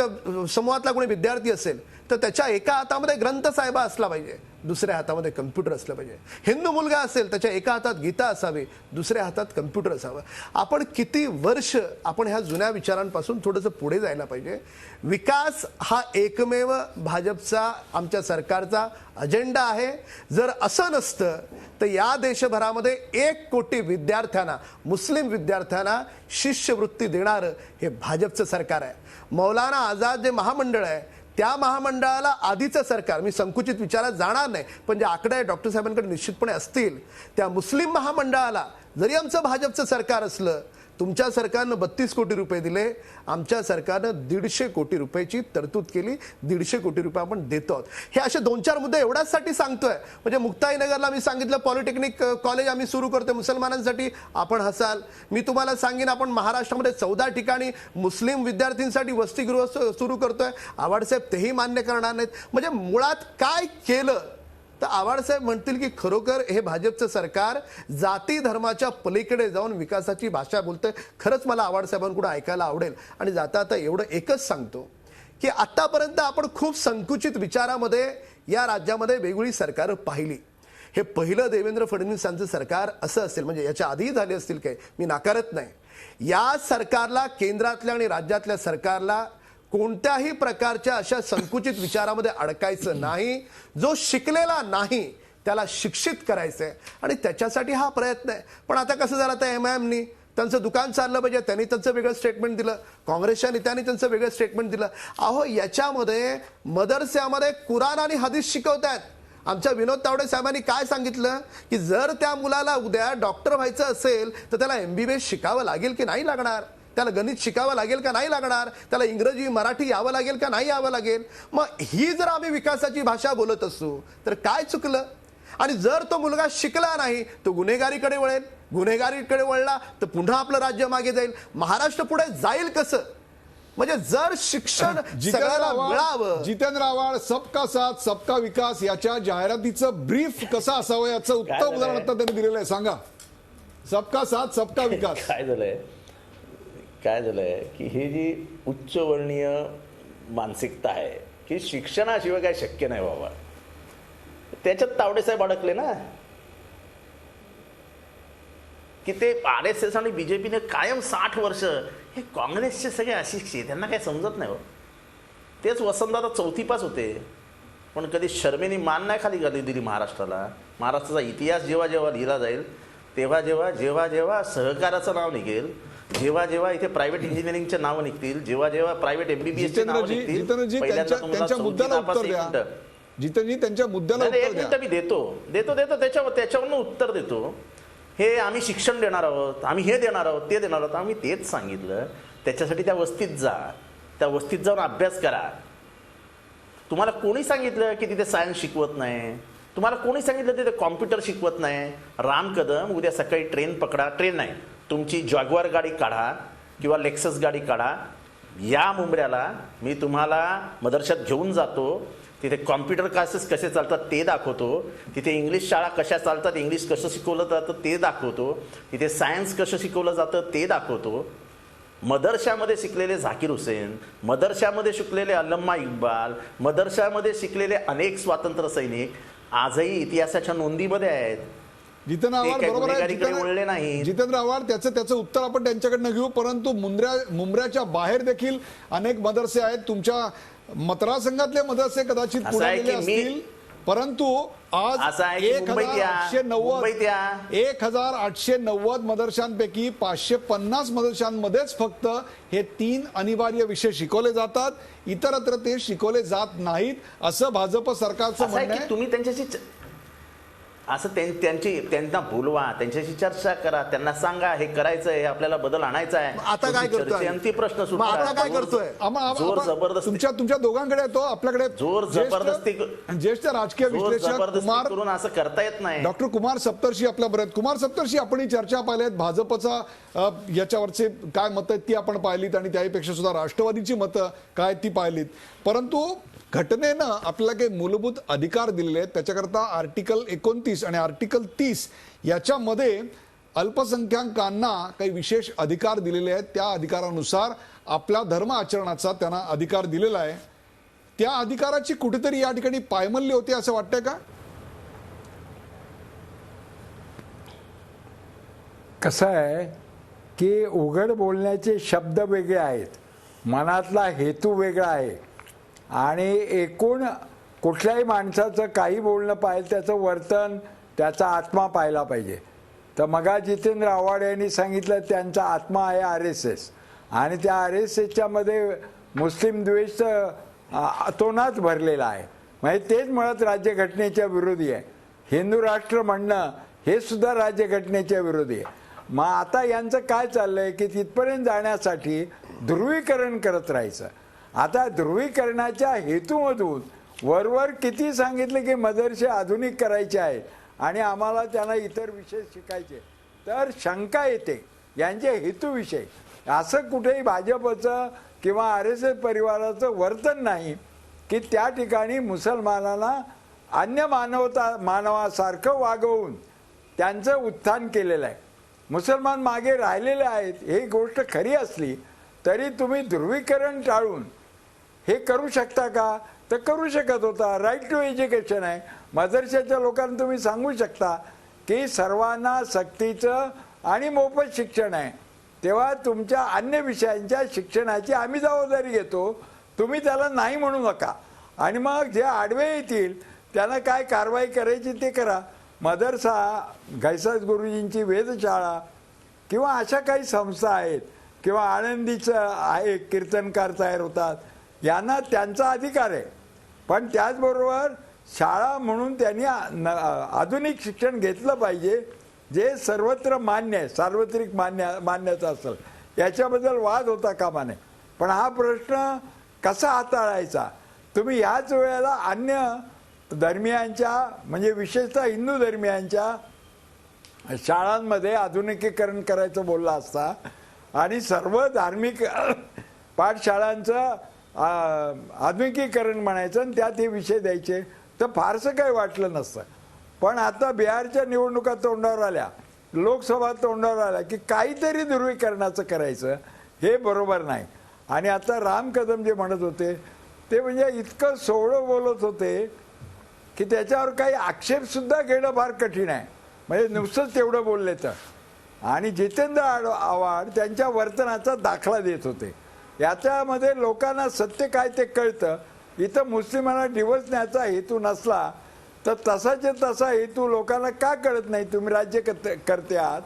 समूहातला कोणी विद्यार्थी असेल तर त्याच्या एका हातामध्ये ग्रंथ साहेबा असला पाहिजे, दुसऱ्या हातामध्ये कम्प्युटर असलं पाहिजे. हिंदू मुलगा असेल त्याच्या एका हातात गीता असावी, दुसऱ्या हातात कम्प्युटर असावं. आपण किती वर्ष आपण ह्या जुन्या विचारांपासून थोडंसं पुढे जायला पाहिजे. विकास हा एकमेव भाजपचा, आमच्या सरकारचा अजेंडा आहे. जर असं नसतं तर या देशभरामध्ये 1 कोटी विद्यार्थ्यांना, मुस्लिम विद्यार्थ्यांना शिष्यवृत्ती देणारं हे भाजपचं सरकार आहे. मौलाना आझाद जे महामंडळ आहे त्या महामंडळाला आधीचं सरकार, मी संकुचित विचारात जाणार नाही पण जे आकडे डॉक्टर साहेबांकडे निश्चितपणे असतील, त्या मुस्लिम महामंडळाला जरी आमचं भाजपचं सरकार असलं, तुमच्या सरकारनं 32 कोटी रुपये दिले, आमच्या सरकारनं 150 कोटी रुपयाची तरतूद केली. 150 कोटी रुपये आपण देतो आहोत. हे असे 2-4 मुद्दे एवढ्याचसाठी सांगतोय. म्हणजे मुक्ताईनगरला मी सांगितलं पॉलिटेक्निक कॉलेज आम्ही सुरू करतोय मुसलमानांसाठी, आपण हसाल. मी तुम्हाला सांगेन आपण महाराष्ट्रामध्ये 14 ठिकाणी मुस्लिम विद्यार्थ्यांसाठी वसतिगृह सुरू करतोय. आव्हाडसाहेब तेही मान्य करणार नाहीत. म्हणजे मुळात काय केलं तर आव्हाडसाहेब म्हणतील की खरोखर हे भाजपचं सरकार जाती धर्माच्या पलीकडे जाऊन विकासाची भाषा बोलतंय. खरंच मला आव्हाडसाहेबांकडून ऐकायला आवडेल. आणि जाता आता एवढं एकच सांगतो की आतापर्यंत आपण खूप संकुचित विचारामध्ये या राज्यामध्ये वेगवेगळी सरकारं पाहिली. हे पहिलं देवेंद्र फडणवीसांचं सरकार असं असेल, म्हणजे याच्या आधीही झाले असतील काही, मी नाकारत नाही. या सरकारला, केंद्रातल्या आणि राज्यातल्या सरकारला कोणत्याही प्रकारच्या अशा संकुचित विचारामध्ये अडकायचं नाही. जो शिकलेला नाही त्याला शिक्षित करायचंय आणि त्याच्यासाठी हा प्रयत्न आहे. पण आता कसं झालं, आता MIMनी त्यांचं दुकान चाललं पाहिजे, त्यांनी त्यांचं वेगळं स्टेटमेंट दिलं, काँग्रेसच्या नेत्यांनी त्यांचं वेगळं स्टेटमेंट दिलं. अहो, याच्यामध्ये मदरस्यामध्ये कुराण आणि हदीस शिकवतात. आमच्या विनोद तावडे साहेबांनी काय सांगितलं की जर त्या मुलाला उद्या डॉक्टर व्हायचं असेल तर त्याला MBBS शिकावं लागेल की नाही लागणार, त्याला गणित शिकावं लागेल का नाही लागणार, त्याला इंग्रजी मराठी यावं लागेल का नाही यावं लागेल. मग ही जर आम्ही विकासाची भाषा बोलत असू तर काय चुकलं. आणि जर तो मुलगा शिकला नाही तो गुन्हेगारीकडे वळेल, गुन्हेगारीकडे वळला तर पुन्हा आपलं राज्य मागे जाईल. महाराष्ट्र पुढे जाईल कसं? म्हणजे जर शिक्षण सगळ्याला मिळावं. जितेंद्र आव्हाड सबका साथ सबका विकास याच्या जाहिरातीचं ब्रीफ कसं असावं याचं उत्तम उदाहरण आता त्यांनी दिलेलं आहे. सांगा. सबका साथ सबका विकास. काय झालंय की ही जी उच्चवर्णीय मानसिकता आहे की शिक्षणाशिवाय काय शक्य नाही बाबा, त्याच्यात तावडे साहेब अडकले ना, की ते RSS आणि बीजेपीने कायम 60 वर्ष हे काँग्रेसचे सगळे अशिक्षित, त्यांना काही समजत नाही हो. तेच वसंतदादा 4थी पास होते पण कधी शर्मेने मान नाही खाली घालू दिली महाराष्ट्राला. महाराष्ट्राचा इतिहास जेव्हा जेव्हा लिहिला जाईल तेव्हा जेव्हा जेव्हा जेव्हा सहकाराचं नाव निघेल, जेव्हा जेव्हा इथे प्रायव्हेट इंजिनिअरिंगचे नाव निघतील, जेव्हा जेव्हा प्रायव्हेट MBBS नाव निघतील, जितेंद्रजी त्यांच्या मुद्द्याला उत्तर द्या. जितेंद्रजी त्यांच्या मुद्द्याला उत्तर द्या. मी देतो त्याच्यावरनं उत्तर देतो. हे आम्ही शिक्षण देणार आहोत, आम्ही हे देणार आहोत, ते देणार आहोत. आम्ही तेच सांगितलं. त्याच्यासाठी त्या वस्तीत जा, त्या वस्तीत जाऊन अभ्यास करा. तुम्हाला कोणी सांगितलं की तिथे सायन्स शिकवत नाही? तुम्हाला कोणी सांगितलं तिथे कॉम्प्युटर शिकवत नाही? राम कदम उद्या सकाळी ट्रेन पकडा, ट्रेन नाही तुमची जॅग्वार गाडी काढा किंवा लेक्सस गाडी काढा, या मुंबऱ्याला मी तुम्हाला मदरशात घेऊन जातो. तिथे कॉम्प्युटर क्लासेस कसे चालतात ते दाखवतो. तिथे इंग्लिश शाळा कशा चालतात, इंग्लिश कसं शिकवलं जातं ते दाखवतो. तिथे सायन्स कसं शिकवलं जातं ते दाखवतो. मदरशामध्ये शिकलेले झाकीर हुसेन, मदरशामध्ये शिकलेले अल्लम्मा इक्बाल, मदरशामध्ये शिकलेले अनेक स्वातंत्र्य सैनिक आजही इतिहासाच्या नोंदीमध्ये आहेत. जितेंद्र आव्हाड बरोबर वळले नाही. आहे. जितेंद्र आव्हाड त्याचं उत्तर आपण त्यांच्याकडनं घेऊ. परंतु मुंब्र्याच्या बाहेर देखील अनेक मदरसे आहेत. तुमच्या मतदारसंघातले मदरसे कदाचित पुढे गेले असतील, परंतु आज 1890 मदरशांपैकी 550 मदरशांमध्येच फक्त हे 3 अनिवार्य विषय शिकवले जातात. इतरत्र ते शिकवले जात नाहीत असं भाजप सरकारचं म्हणणं आहे. तुम्ही त्यांच्याशी असं त्यांना बोलवा, त्यांच्याशी चर्चा करा, त्यांना सांगा हे करायचं आहे, आपल्याला बदल आणायचा आहे. आता काय करतोय? अंतिम प्रश्न सुरू. आता काय करतोय? जोर जबरदस्ती तुमच्या दोघांकडे येतो. आपल्याकडे जोर जबरदस्ती ज्येष्ठ राजकीय विश्लेषक कुमार करून असं करता येत नाही. डॉक्टर कुमार सप्तर्षी आपल्या बरोबर. कुमार सप्तर्षी, आपण ही चर्चा पाहिलीत. भाजपचा याच्यावरचे काय मतं आहेत ती आपण पाहिलीत आणि त्याहीपेक्षा सुद्धा राष्ट्रवादीची मतं काय ती पाहिलीत. परंतु घटनेनं आपल्याला काही मूलभूत अधिकार दिलेले आहेत. त्याच्याकरता आर्टिकल 29 आणि आर्टिकल 30 याच्यामध्ये अल्पसंख्याकांना काही विशेष अधिकार दिलेले आहेत. त्या अधिकारानुसार आपल्या धर्म आचरणाचा त्यांना अधिकार दिलेला आहे. त्या अधिकाराची कुठेतरी या ठिकाणी पायमल्ली होते असं वाटतंय का? कसं आहे की उघड बोलण्याचे शब्द वेगळे आहेत, मनातला हेतू वेगळा आहे आणि एकूण कुठल्याही माणसाचं काही बोलणं पाहिजे त्याचं वर्तन, त्याचा आत्मा पाहिला पाहिजे. तर मगा जितेंद्र आव्हाड यांनी सांगितलं त्यांचा आत्मा आहे RSS आणि त्या RSSच्या मध्ये मुस्लिम द्वेष अतोनात भरलेला आहे. म्हणजे तेच मुळात राज्यघटनेच्या विरोधी आहे. हिंदू राष्ट्र म्हणणं हे सुद्धा राज्यघटनेच्या विरोधी आहे. मग आता यांचं काय चाललंय की तिथपर्यंत जाण्यासाठी ध्रुवीकरण करत राहायचं. आता ध्रुवीकरणाच्या हेतूमधून वरवर किती सांगितलं की मदरसे आधुनिक करायचे आहेत आणि आम्हाला त्यांना इतर विषय शिकायचे, तर शंका येते यांच्या हेतूविषयी. असं कुठेही भाजपचं किंवा RSS परिवाराचं वर्तन नाही की त्या ठिकाणी मुसलमानांना अन्य मानवासारखं वागवून त्यांचं उत्थान केलेलं आहे. मुसलमान मागे राहिलेले आहेत ही गोष्ट खरी असली तरी तुम्ही ध्रुवीकरण टाळून हे करू शकता का? तर करू शकत होता. राईट टू एज्युकेशन आहे. मदरशाच्या लोकांना तुम्ही सांगू शकता की सर्वांना सक्तीचं आणि मोफत शिक्षण आहे, तेव्हा तुमच्या अन्य विषयांच्या शिक्षणाची आम्ही जबाबदारी घेतो, तुम्ही त्याला नाही म्हणू नका. आणि मग जे आडवे येतील त्यांना काय कारवाई करायची ते करा. मदरसा, घैसास गुरुजींची वेधशाळा किंवा अशा काही संस्था आहेत किंवा आळंदीचं आहे कीर्तनकार तयार होतात, यांना त्यांचा अधिकार आहे. पण त्याचबरोबर शाळा म्हणून त्यांनी आधुनिक शिक्षण घेतलं पाहिजे जे सर्वत्र मान्य आहे, सार्वत्रिक मान्यता असेल. याच्याबद्दल वाद होता कामा नये. पण हा प्रश्न कसा हाताळायचा? तुम्ही ह्याच वेळेला अन्य धर्मियांच्या म्हणजे विशेषतः हिंदू धर्मियांच्या शाळांमध्ये आधुनिकीकरण करायचं बोलला असता आणि सर्व धार्मिक पाठशाळांचं आधुनिकीकरण म्हणायचं आणि त्यात हे विषय द्यायचे तर फारसं काही वाटलं नसतं. पण आता बिहारच्या निवडणुका तोंडावर आल्या, लोकसभा तोंडावर आल्या की काहीतरी ध्रुवीकरणाचं करायचं, हे बरोबर नाही. आणि आता राम कदम जे म्हणत होते ते म्हणजे इतकं सोहळं बोलत होते की त्याच्यावर काही आक्षेप सुद्धा घेणं फार कठीण आहे. म्हणजे नुसतंच तेवढं बोलले तर. आणि जितेंद्र आव्हाड त्यांच्या वर्तनाचा दाखला देत होते. याच्यामध्ये लोकांना सत्य काय ते कळतं. इथं मुस्लिमांना डिवचण्याचा हेतू नसला तर तसाच्या तसा हेतू लोकांना का कळत नाही. तुम्ही राज्य करते आहात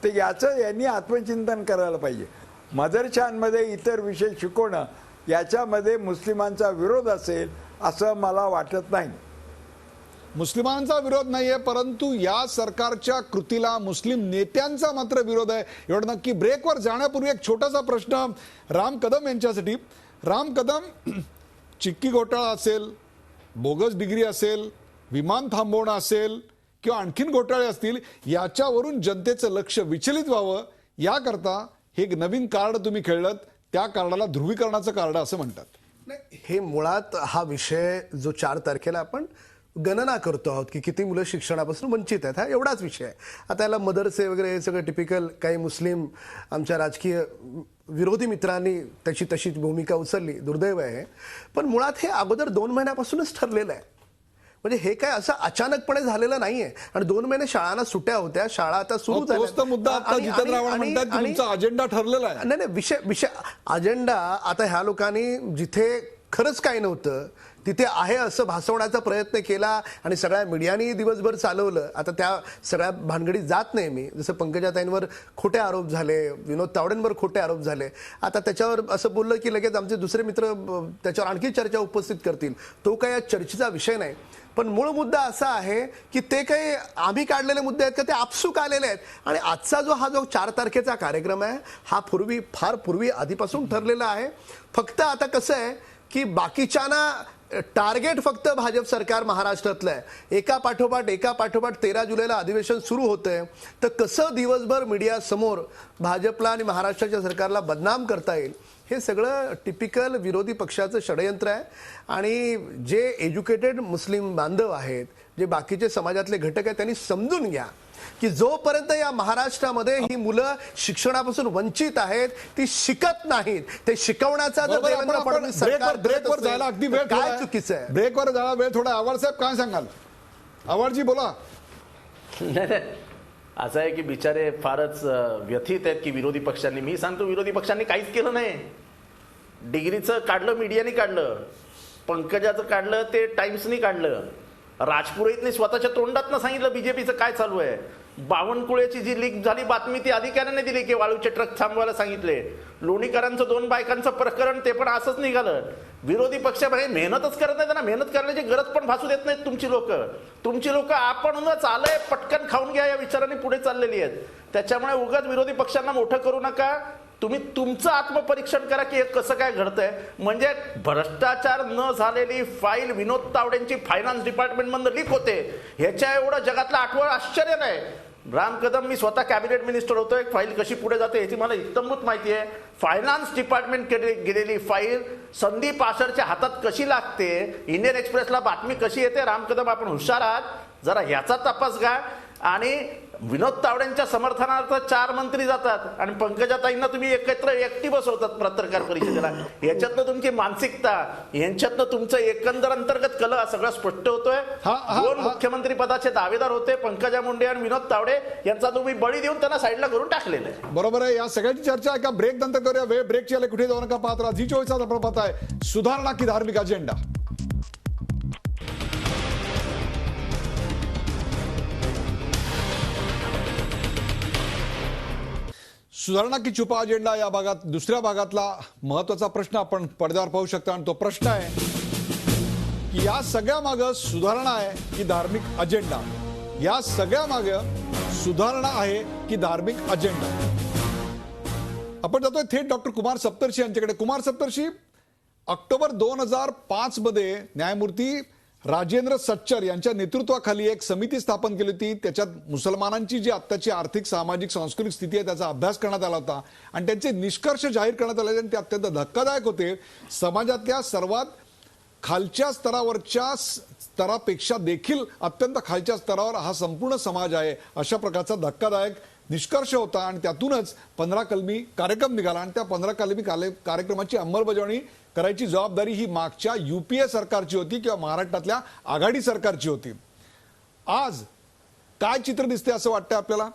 तर याचं यांनी आत्मचिंतन करायला पाहिजे. मदरशांमध्ये इतर विषय शिकवणं याच्यामध्ये मुस्लिमांचा विरोध असेल असं मला वाटत नाही. मुस्लिमांचा विरोध नाहीये, परंतु या सरकारच्या कृतीला मुस्लिम नेत्यांचा मात्र विरोध आहे. एवढं नक्की. ब्रेकवर जाण्यापूर्वी एक छोटासा प्रश्न राम कदम यांच्यासाठी. राम कदम, चिक्की घोटाळा असेल, बोगस डिग्री असेल, विमान थांबवणं असेल किंवा आणखीन घोटाळे असतील, याच्यावरून जनतेचं लक्ष विचलित व्हावं याकरता हे एक नवीन कार्ड तुम्ही खेळलं. त्या कार्डाला ध्रुवीकरणाचं कार्ड असं म्हणतात. नाही, हे मुळात हा विषय जो 4 तारखेला आपण गणना करतो आहोत की किती मुलं शिक्षणापासून वंचित आहेत, हा एवढाच विषय आहे. आता याला मदरसे वगैरे हे सगळं टिपिकल काही मुस्लिम आमच्या राजकीय विरोधी मित्रांनी त्याची तशी भूमिका उचलली, दुर्दैव आहे. पण मुळात हे अगोदर 2 महिन्यापासूनच ठरलेलं आहे. म्हणजे हे काय असं अचानकपणे झालेलं नाहीये. आणि 2 महिने शाळांना सुट्या होत्या, शाळा आता सुरू तोच तर मुद्दा आता जितेंद्र आव्हाड म्हणतात की तुमचा अजेंडा ठरलेला आहे. नाही, विषय अजेंडा आता ह्या लोकांनी जिथे खरंच काही नव्हतं तिथे आहे असं भासवण्याचा प्रयत्न केला आणि सगळ्या मीडियानी दिवसभर चालवलं. आता त्या सगळ्या भानगडीत जात नाही मी. जसं पंकजाताईंवर खोटे आरोप झाले, विनोद तावडेंवर खोटे आरोप झाले. आता त्याच्यावर असं बोललं की लगेच आमचे दुसरे मित्र त्याच्यावर आणखी चर्चा उपस्थित करतील. तो काही या चर्चेचा विषय नाही. पण मूळ मुद्दा असा आहे की ते काही आम्ही काढलेले मुद्दे आहेत का ते आपसूक आलेले आहेत. आणि आजचा जो 4 तारखेचा कार्यक्रम आहे हा फार पूर्वी आधीपासून ठरलेला आहे. फक्त आता कसं आहे की बाकीच्यांना टार्गेट फक्त भाजप सरकार महाराष्ट्रातलं आहे. एका पाठोपाठ 13 जुलैला अधिवेशन सुरू होतंय तर कसं दिवसभर मीडिया समोर भाजपला आणि महाराष्ट्राच्या सरकारला बदनाम करता येईल, हे सगळं टिपिकल विरोधी पक्षाचं षडयंत्र आहे. आणि जे एज्युकेटेड मुस्लिम बांधव आहेत, जे बाकीचे समाजातले घटक आहेत, त्यांनी समजून घ्या की जोपर्यंत या महाराष्ट्रामध्ये ही मुलं शिक्षणापासून वंचित आहेत, ती शिकत नाहीत, ते शिकवण्याचा जर देवेंद्र फडणवीस सरकार ब्रेकवर जायला अगदी वेळ काय चुकीचं आहे. ब्रेकवर जायला वेळ थोडा. आव्हाड साहेब काय सांगाल? आव्हाडजी बोला. असं आहे की बिचारे फारच व्यथित आहेत की विरोधी पक्षांनी. मी सांगतो विरोधी पक्षांनी काहीच केलं नाही. डिग्रीचं काढलं, मीडियानी काढलं, पंकजाचं काढलं, ते टाइम्सनी काढलं, राजपुरोहितने स्वतःच्या तोंडातनं सांगितलं बीजेपीचं काय चालू आहे. बावनकुळेची जी लीक झाली बातमी ती अधिकाऱ्याने दिली की वाळूचे ट्रक थांबवायला सांगितले. लोणीकरांचं 2 बायकांचं प्रकरण ते पण असंच निघालं. विरोधी पक्ष मेहनतच करत नाही, त्यांना मेहनत करण्याची गरज पण भासू देत नाहीत तुमची लोक. आपणच आलंय पटकन खाऊन घ्या या विचाराने पुढे चाललेली आहेत. त्याच्यामुळे उगाच विरोधी पक्षांना मोठं करू नका. तुम्ही तुमचं आत्मपरीक्षण करा की हे कसं काय घडतंय. म्हणजे भ्रष्टाचार न झालेली फाईल विनोद तावडेंची फायनान्स डिपार्टमेंटमधून लीक होते, ह्याच्या एवढं जगातलं आठवण आश्चर्य नाही. राम कदम, मी स्वतः कॅबिनेट मिनिस्टर होतो. एक फाईल कशी पुढे जाते याची मला इत्तमभूत माहिती आहे. फायनान्स डिपार्टमेंट गेलेली फाईल संदीप आशरच्या हातात कशी लागते, इंडियन एक्सप्रेसला बातमी कशी येते. राम कदम, आपण हुशार आहात, जरा ह्याचा तपास घ्या. आणि विनोद तावडेंच्या समर्थनार्थ 4 मंत्री जातात आणि पंकजाताईंना तुम्ही एकटी बसवतात पत्रकार परिषदेला. याच्यातनं तुमची मानसिकता, यांच्यातनं तुमचं एकंदर अंतर्गत कल सगळं स्पष्ट होतोय. 2 मुख्यमंत्री पदाचे दावेदार होते, पंकजा मुंडे आणि विनोद तावडे, यांचा तुम्ही बळी देऊन त्यांना साईडला करून टाकलेलं आहे. बरोबर आहे. या सगळ्याची चर्चा एका ब्रेक नंतर करूया. वेळ ब्रेकची आले, कुठे जाऊ नका. पाहत राहा झी 24 आपण पाहत आहे सुधारणा की धार्मिक अजेंडा. सुधारणा की छुपा अजेंडा या भागात दुसऱ्या भागातला महत्वाचा प्रश्न आपण पडद्यावर पाहू शकता. आणि तो प्रश्न आहे की या सगळ्या मागे सुधारणा आहे की धार्मिक अजेंडा. या सगळ्या मागे सुधारणा आहे की धार्मिक अजेंडा. आपण जातोय थेट डॉक्टर कुमार सप्तर्षी यांच्याकडे. कुमार सप्तर्षी, ऑक्टोबर 2005 मध्ये न्यायमूर्ती राजेंद्र सच्चर यांच्या नेतृत्वाखाली एक समिती स्थापन केली होती. त्याच्यात मुसलमानांची जी आत्ताची आर्थिक, सामाजिक, सांस्कृतिक स्थिती आहे त्याचा अभ्यास करण्यात आला होता आणि त्यांचे निष्कर्ष जाहीर करण्यात आले आणि ते अत्यंत धक्कादायक होते. समाजातल्या सर्वात खालच्या स्तरापेक्षा देखील अत्यंत खालच्या स्तरावर हा संपूर्ण समाज आहे अशा प्रकारचा धक्कादायक निष्कर्ष होता आणि त्यातूनच 15 कलमी कार्यक्रम निघाला आणि त्या 15 कलमी कार्यक्रमाची अंमलबजावणी करायची जबाबदारी ही मागच्या UPA सरकारची होती किंवा महाराष्ट्रातल्या आघाडी सरकारची होती. आज काय चित्र दिसते असं वाटतं आपल्याला?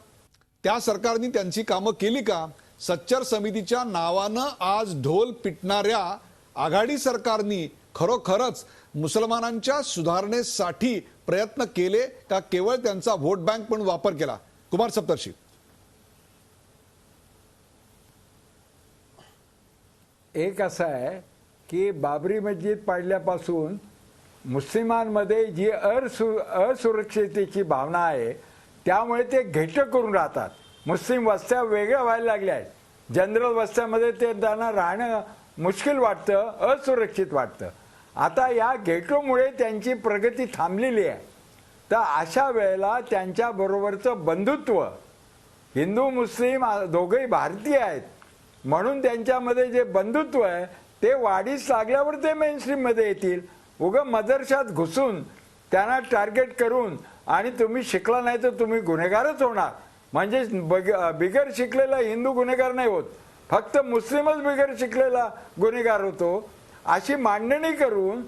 त्या सरकारने त्यांची कामं केली का? सच्चर समितीच्या नावानं आज ढोल पिटणाऱ्या आघाडी सरकारनी खरोखरच मुसलमानांच्या सुधारणेसाठी प्रयत्न केले का केवळ त्यांचा व्होट बँक म्हणून वापर केला? कुमार सप्तर्षी. एक असं आहे की बाबरी मस्जिद पाडल्यापासून मुस्लिमांमध्ये जी असुरक्षिततेची भावना आहे त्यामुळे ते घेटं करून राहतात. मुस्लिम वस्त्या वेगळ्या व्हायला लागल्या आहेत. जनरल वस्त्यामध्ये ते त्यांना राहणं मुश्किल वाटतं, असुरक्षित वाटतं. आता या गेटोमुळे त्यांची प्रगती थांबलेली आहे. तर अशा वेळेला त्यांच्याबरोबरचं बंधुत्व, हिंदू मुस्लिम दोघंही भारतीय आहेत म्हणून त्यांच्यामध्ये जे बंधुत्व आहे ते वाढीस लागल्यावर ते मेनस्ट्रीममध्ये येतील. उगं मदरशात घुसून त्यांना टार्गेट करून आणि तुम्ही शिकला नाही तर तुम्ही गुन्हेगारच होणार म्हणजे बिगर शिकलेला हिंदू गुन्हेगार नाही होत, फक्त मुस्लिमच बिगर शिकलेला गुन्हेगार होतो, अशी मांडणी करून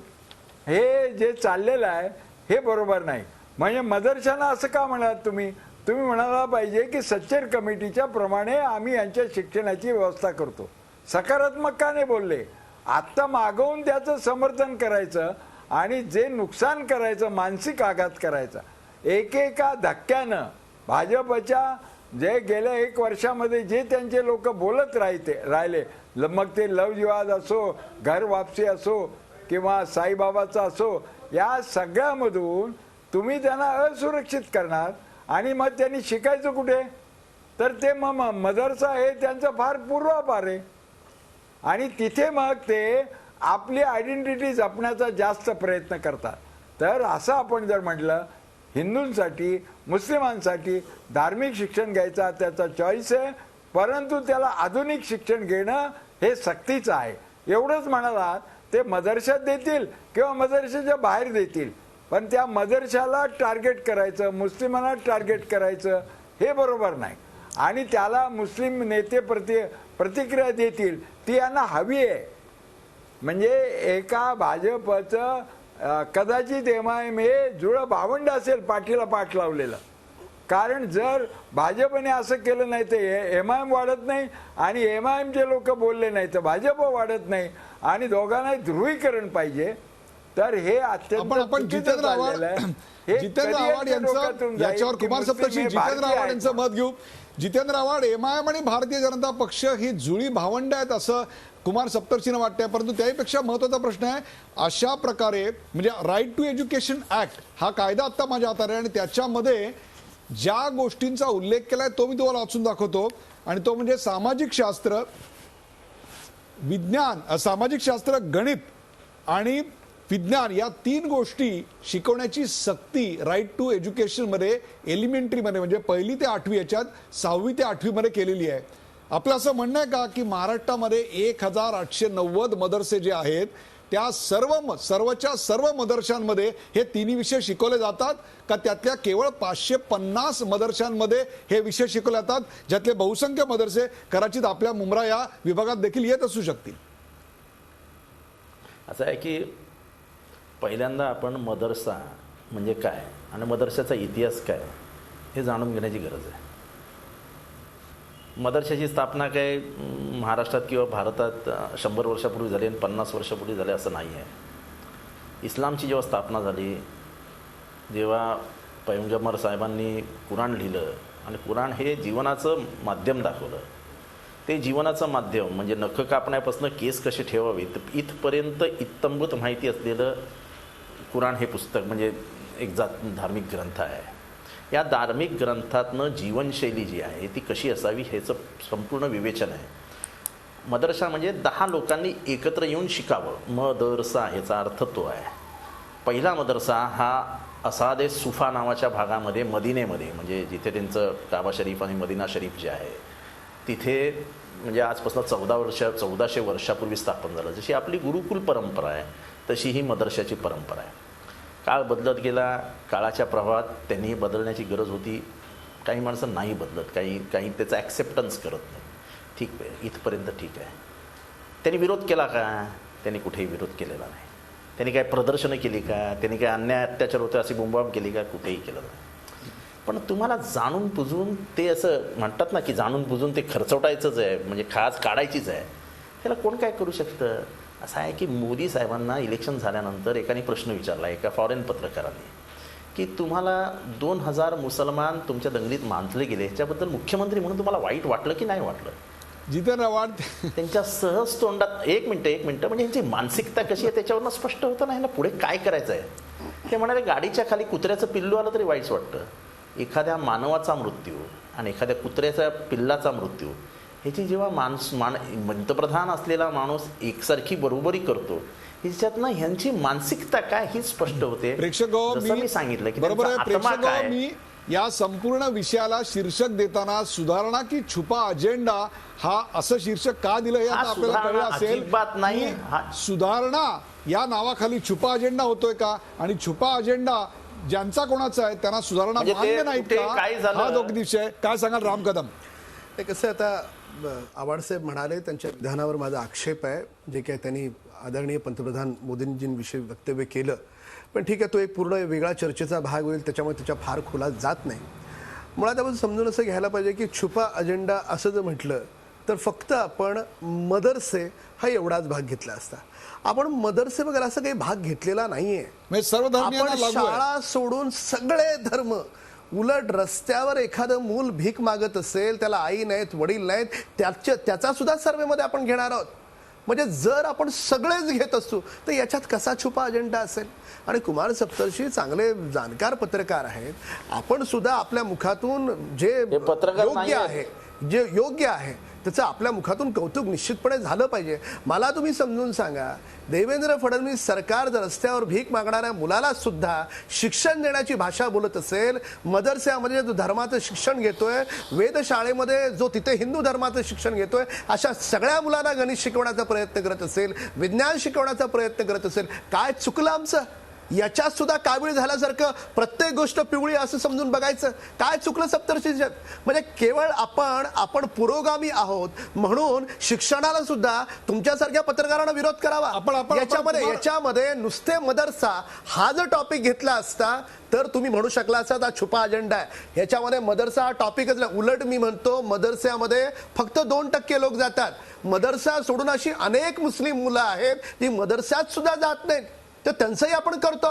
हे जे चाललेलं आहे हे बरोबर नाही. म्हणजे मदरशांना असं का म्हणालात तुम्ही म्हणायला पाहिजे की सच्चर कमिटीच्या प्रमाणे आम्ही यांच्या शिक्षणाची व्यवस्था करतो. सकारात्मक का नाही बोलले? आत्ता मागवून त्याचं समर्थन करायचं आणि जे नुकसान करायचं, मानसिक आघात करायचा एकेका धक्क्यानं भाजपच्या जे गेल्या 1 वर्षामध्ये जे त्यांचे लोक बोलत राहिले, मग ते लव जिहाद असो, घर वापसी असो किंवा साईबाबाचा असो, या सगळ्यामधून तुम्ही त्यांना असुरक्षित करणार आणि मग त्यांनी शिकायचं कुठे? तर ते मग मदरसा हे त्यांचा फार पूर्वापार आहे आणि तिथे मग ते आपली आयडेंटिटी जपण्याचा जास्त प्रयत्न करतात. तर असं आपण जर म्हटलं हिंदूंसाठी, मुस्लिमांसाठी धार्मिक शिक्षण घ्यायचा त्याचा चॉईस आहे, परंतु त्याला आधुनिक शिक्षण घेणं हे सक्तीचं आहे. एवढंच म्हणाला ते मदरशात देतील किंवा मदरशाच्या बाहेर देतील, पण त्या मदरशाला टार्गेट करायचं, मुस्लिमांना टार्गेट करायचं हे बरोबर नाही. आणि त्याला मुस्लिम नेते प्रतिक्रिया देतील ती यांना हवी आहे. म्हणजे एका भाजपचं कदाचित MIM हे जुळं भावंड असेल पाठीला पाठ लावलेलं. कारण जर भाजपने असं केलं नाही तर MIM वाढत नाही आणि MIMचे लोक बोलले नाही तर भाजप वाढत नाही आणि दोघांना ध्रुवीकरण पाहिजे. तर हे अत्यंत आपण जितेंद्र आव्हाड यांचं याच्यावर कुमार सप्तर्षी जितेंद्र आव्हाड यांचं मत घेऊ. जितेंद्र आव्हाड, MIM आणि भारतीय जनता पक्ष ही जुळी भावंड आहेत असं कुमार सप्तर्षींना वाटतंय, परंतु त्याहीपेक्षा महत्वाचा प्रश्न आहे अशा प्रकारे म्हणजे राईट टू एज्युकेशन ऍक्ट हा कायदा आता माझ्या हातात आहे आणि त्याच्यामध्ये ज्या गोष्टींचा उल्लेख केलाय तो मी तुम्हाला वाचून दाखवतो आणि तो म्हणजे सामाजिक शास्त्र, विज्ञान, सामाजिक शास्त्र, गणित आणि विज्ञान या 3 गोष्टी शिकवण्याची सक्ती राईट टू एज्युकेशन मध्ये एलिमेंटरी मध्ये म्हणजे 1ली ते 8वी याच्यात 6वी ते 8वी मध्ये केलेली आहे. आपलं असं म्हणणं आहे का की महाराष्ट्रामध्ये 1890 मदरसे जे आहेत त्या सर्वच्या सर्व मदरशांमध्ये हे 3 विषय शिकवले जातात का त्यातल्या केवळ 550 मदरशांमध्ये हे विषय शिकवले जातात, ज्यातले बहुसंख्य मदरसे कदाचित आपल्या मुंब्रा या विभागात देखील येत असू शकतील? असं आहे की पहिल्यांदा आपण मदरसा म्हणजे काय आणि मदरशाचा इतिहास काय हे जाणून घेण्याची गरज आहे. मदरशाची स्थापना काय महाराष्ट्रात किंवा भारतात 100 वर्षापूर्वी झाली आणि 50 वर्षापूर्वी झाली असं नाही आहे. इस्लामची जेव्हा स्थापना झाली, जेव्हा पैगंबर साहेबांनी कुराण लिहिलं आणि कुराण हे जीवनाचं माध्यम दाखवलं, ते जीवनाचं माध्यम म्हणजे नख कापण्यापासून केस कसे ठेवावेत इथपर्यंत इत्तंभूत माहिती असलेलं कुराण हे पुस्तक म्हणजे एक धार्मिक ग्रंथ आहे. या धार्मिक ग्रंथातनं जीवनशैली जी आहे ती कशी असावी ह्याचं संपूर्ण विवेचन आहे. मदरसा म्हणजे 10 लोकांनी एकत्र येऊन शिकावं, मदरसा ह्याचा अर्थ तो आहे. पहिला मदरसा हा असादे सुफा नावाच्या भागामध्ये मदिनेमध्ये, म्हणजे जिथे त्यांचं काबा शरीफ आणि मदिना शरीफ जे आहे तिथे, म्हणजे आजपासून 1400 वर्षापूर्वी स्थापन झालं. जशी आपली गुरुकुल परंपरा आहे तशी ही मदरशाची परंपरा आहे. काळ बदलत गेला, काळाच्या प्रभावात त्यांनी बदलण्याची गरज होती. काही माणसं नाही बदलत, काही त्याचं ॲक्सेप्टन्स करत नाही. ठीक आहे, इथपर्यंत ठीक आहे. त्यांनी विरोध केला का? त्यांनी कुठेही विरोध केलेला नाही. त्यांनी काय प्रदर्शनं केली का? त्यांनी काय अन्याय अत्याचार होते अशी बोंबाबोंब केली का? कुठेही केलं नाही. पण तुम्हाला जाणून बुजून ते असं म्हणतात ना की जाणून बुजून ते खर्चवटायचंच आहे, म्हणजे खास काढायचीच आहे, त्याला कोण काय करू शकतं? असं आहे की मोदी साहेबांना इलेक्शन झाल्यानंतर एकाने प्रश्न विचारला एका फॉरेन पत्रकाराने की तुम्हाला 2000 मुसलमान तुमच्या दंगलीत मानले गेले, ह्याच्याबद्दल मुख्यमंत्री म्हणून तुम्हाला वाईट वाटलं की नाही वाटलं? जिथे न वाटते त्यांच्या सहज तोंडात एक मिनटं म्हणजे यांची मानसिकता कशी आहे त्याच्यावरनं स्पष्ट होतं नाही ना पुढे काय करायचं आहे. ते म्हणाले गाडीच्या खाली कुत्र्याचं पिल्लू आलं तरी वाईट वाटतं. एखाद्या मानवाचा मृत्यू आणि एखाद्या कुत्र्याच्या पिल्लाचा मृत्यू ह्याची जेव्हा पंतप्रधान असलेला माणूस एकसारखी बरोबरी करतो, ह्याच्यातनं ह्यांची मानसिकता काय ही स्पष्ट होते. प्रेक्षक मी सांगितलं की बरोबर आहे. त्यांचा आत्मा काय. मी या संपूर्ण विषयाला शीर्षक देताना सुधारणा की छुपा अजेंडा हा असं शीर्षक का दिलं हे आता आपल्याला कळलं असेल. अजिबात नाही. सुधारणा या नावाखाली छुपा अजेंडा होतोय का? आणि छुपा अजेंडा ज्यांचा कोणाचा आहे त्यांना सुधारणा मान्य नाहीत का? हा दोन विषय. काय सांगाल राम कदम? ते कसं आता आव्हाडसाहेब म्हणाले, त्यांच्या विधानावर माझा आक्षेप आहे, जे काय त्यांनी आदरणीय पंतप्रधान मोदींजींविषयी वक्तव्य केलं. पण ठीक आहे, तो एक पूर्ण वेगळा चर्चेचा भाग होईल, त्याच्यामुळे त्याच्या फार खोलात जात नाही. मुळात आपण समजून असं घ्यायला पाहिजे की छुपा अजेंडा असं जर म्हटलं तर फक्त आपण मदरसे हा एवढाच भाग घेतला असता. आपण मदरसे वगैरे असं काही भाग घेतलेला नाहीये. सर्व धर्मियांना लागू आहे. शाळा सोडून सगळे धर्म, उलट रस्त्यावर एखादं मूल भीक मागत असेल, त्याला आई नाहीत, वडील नाहीत, त्याचा सुद्धा सर्वेमध्ये आपण घेणार आहोत. म्हणजे जर आपण सगळेच घेत असू तर याच्यात कसा छुपा अजेंडा असेल? आणि कुमार सप्तर्षी चांगले जाणकार पत्रकार आहेत. आपण सुद्धा आपल्या मुखातून जे योग्य आहे त्याचं आपल्या मुखातून कौतुक निश्चितपणे झालं पाहिजे. मला तुम्ही समजून सांगा, देवेंद्र फडणवीस सरकार जर रस्त्यावर भीक मागणाऱ्या मुलाला सुद्धा शिक्षण देण्याची भाषा बोलत असेल, मदरस्यामध्ये जो धर्माचं शिक्षण घेतोय, वेधशाळेमध्ये जो तिथे हिंदू धर्माचं शिक्षण घेतोय, अशा सगळ्या मुलांना गणित शिकवण्याचा प्रयत्न करत असेल, विज्ञान शिकवण्याचा प्रयत्न करत असेल, काय चुकलं आमचं? याच्यात सुद्धा कावीळ झाल्यासारखं प्रत्येक गोष्ट पिवळी असं समजून बघायचं, काय चुकलं सप्तर्षीच्यात? म्हणजे केवळ आपण पुरोगामी आहोत म्हणून शिक्षणाला सुद्धा तुमच्यासारख्या पत्रकारांना विरोध करावा. याच्यामध्ये नुसते मदरसा हा जर टॉपिक घेतला असता तर तुम्ही म्हणू शकला असता हा छुपा अजेंडा आहे. ह्याच्यामध्ये मदरसा हा टॉपिकच नाही. उलट मी म्हणतो मदरस्यामध्ये फक्त 2% लोक जातात. मदरसा सोडून अशी अनेक मुस्लिम मुलं आहेत जी मदरस्यात सुद्धा जात नाहीत, तर त्यांचंही आपण करतो.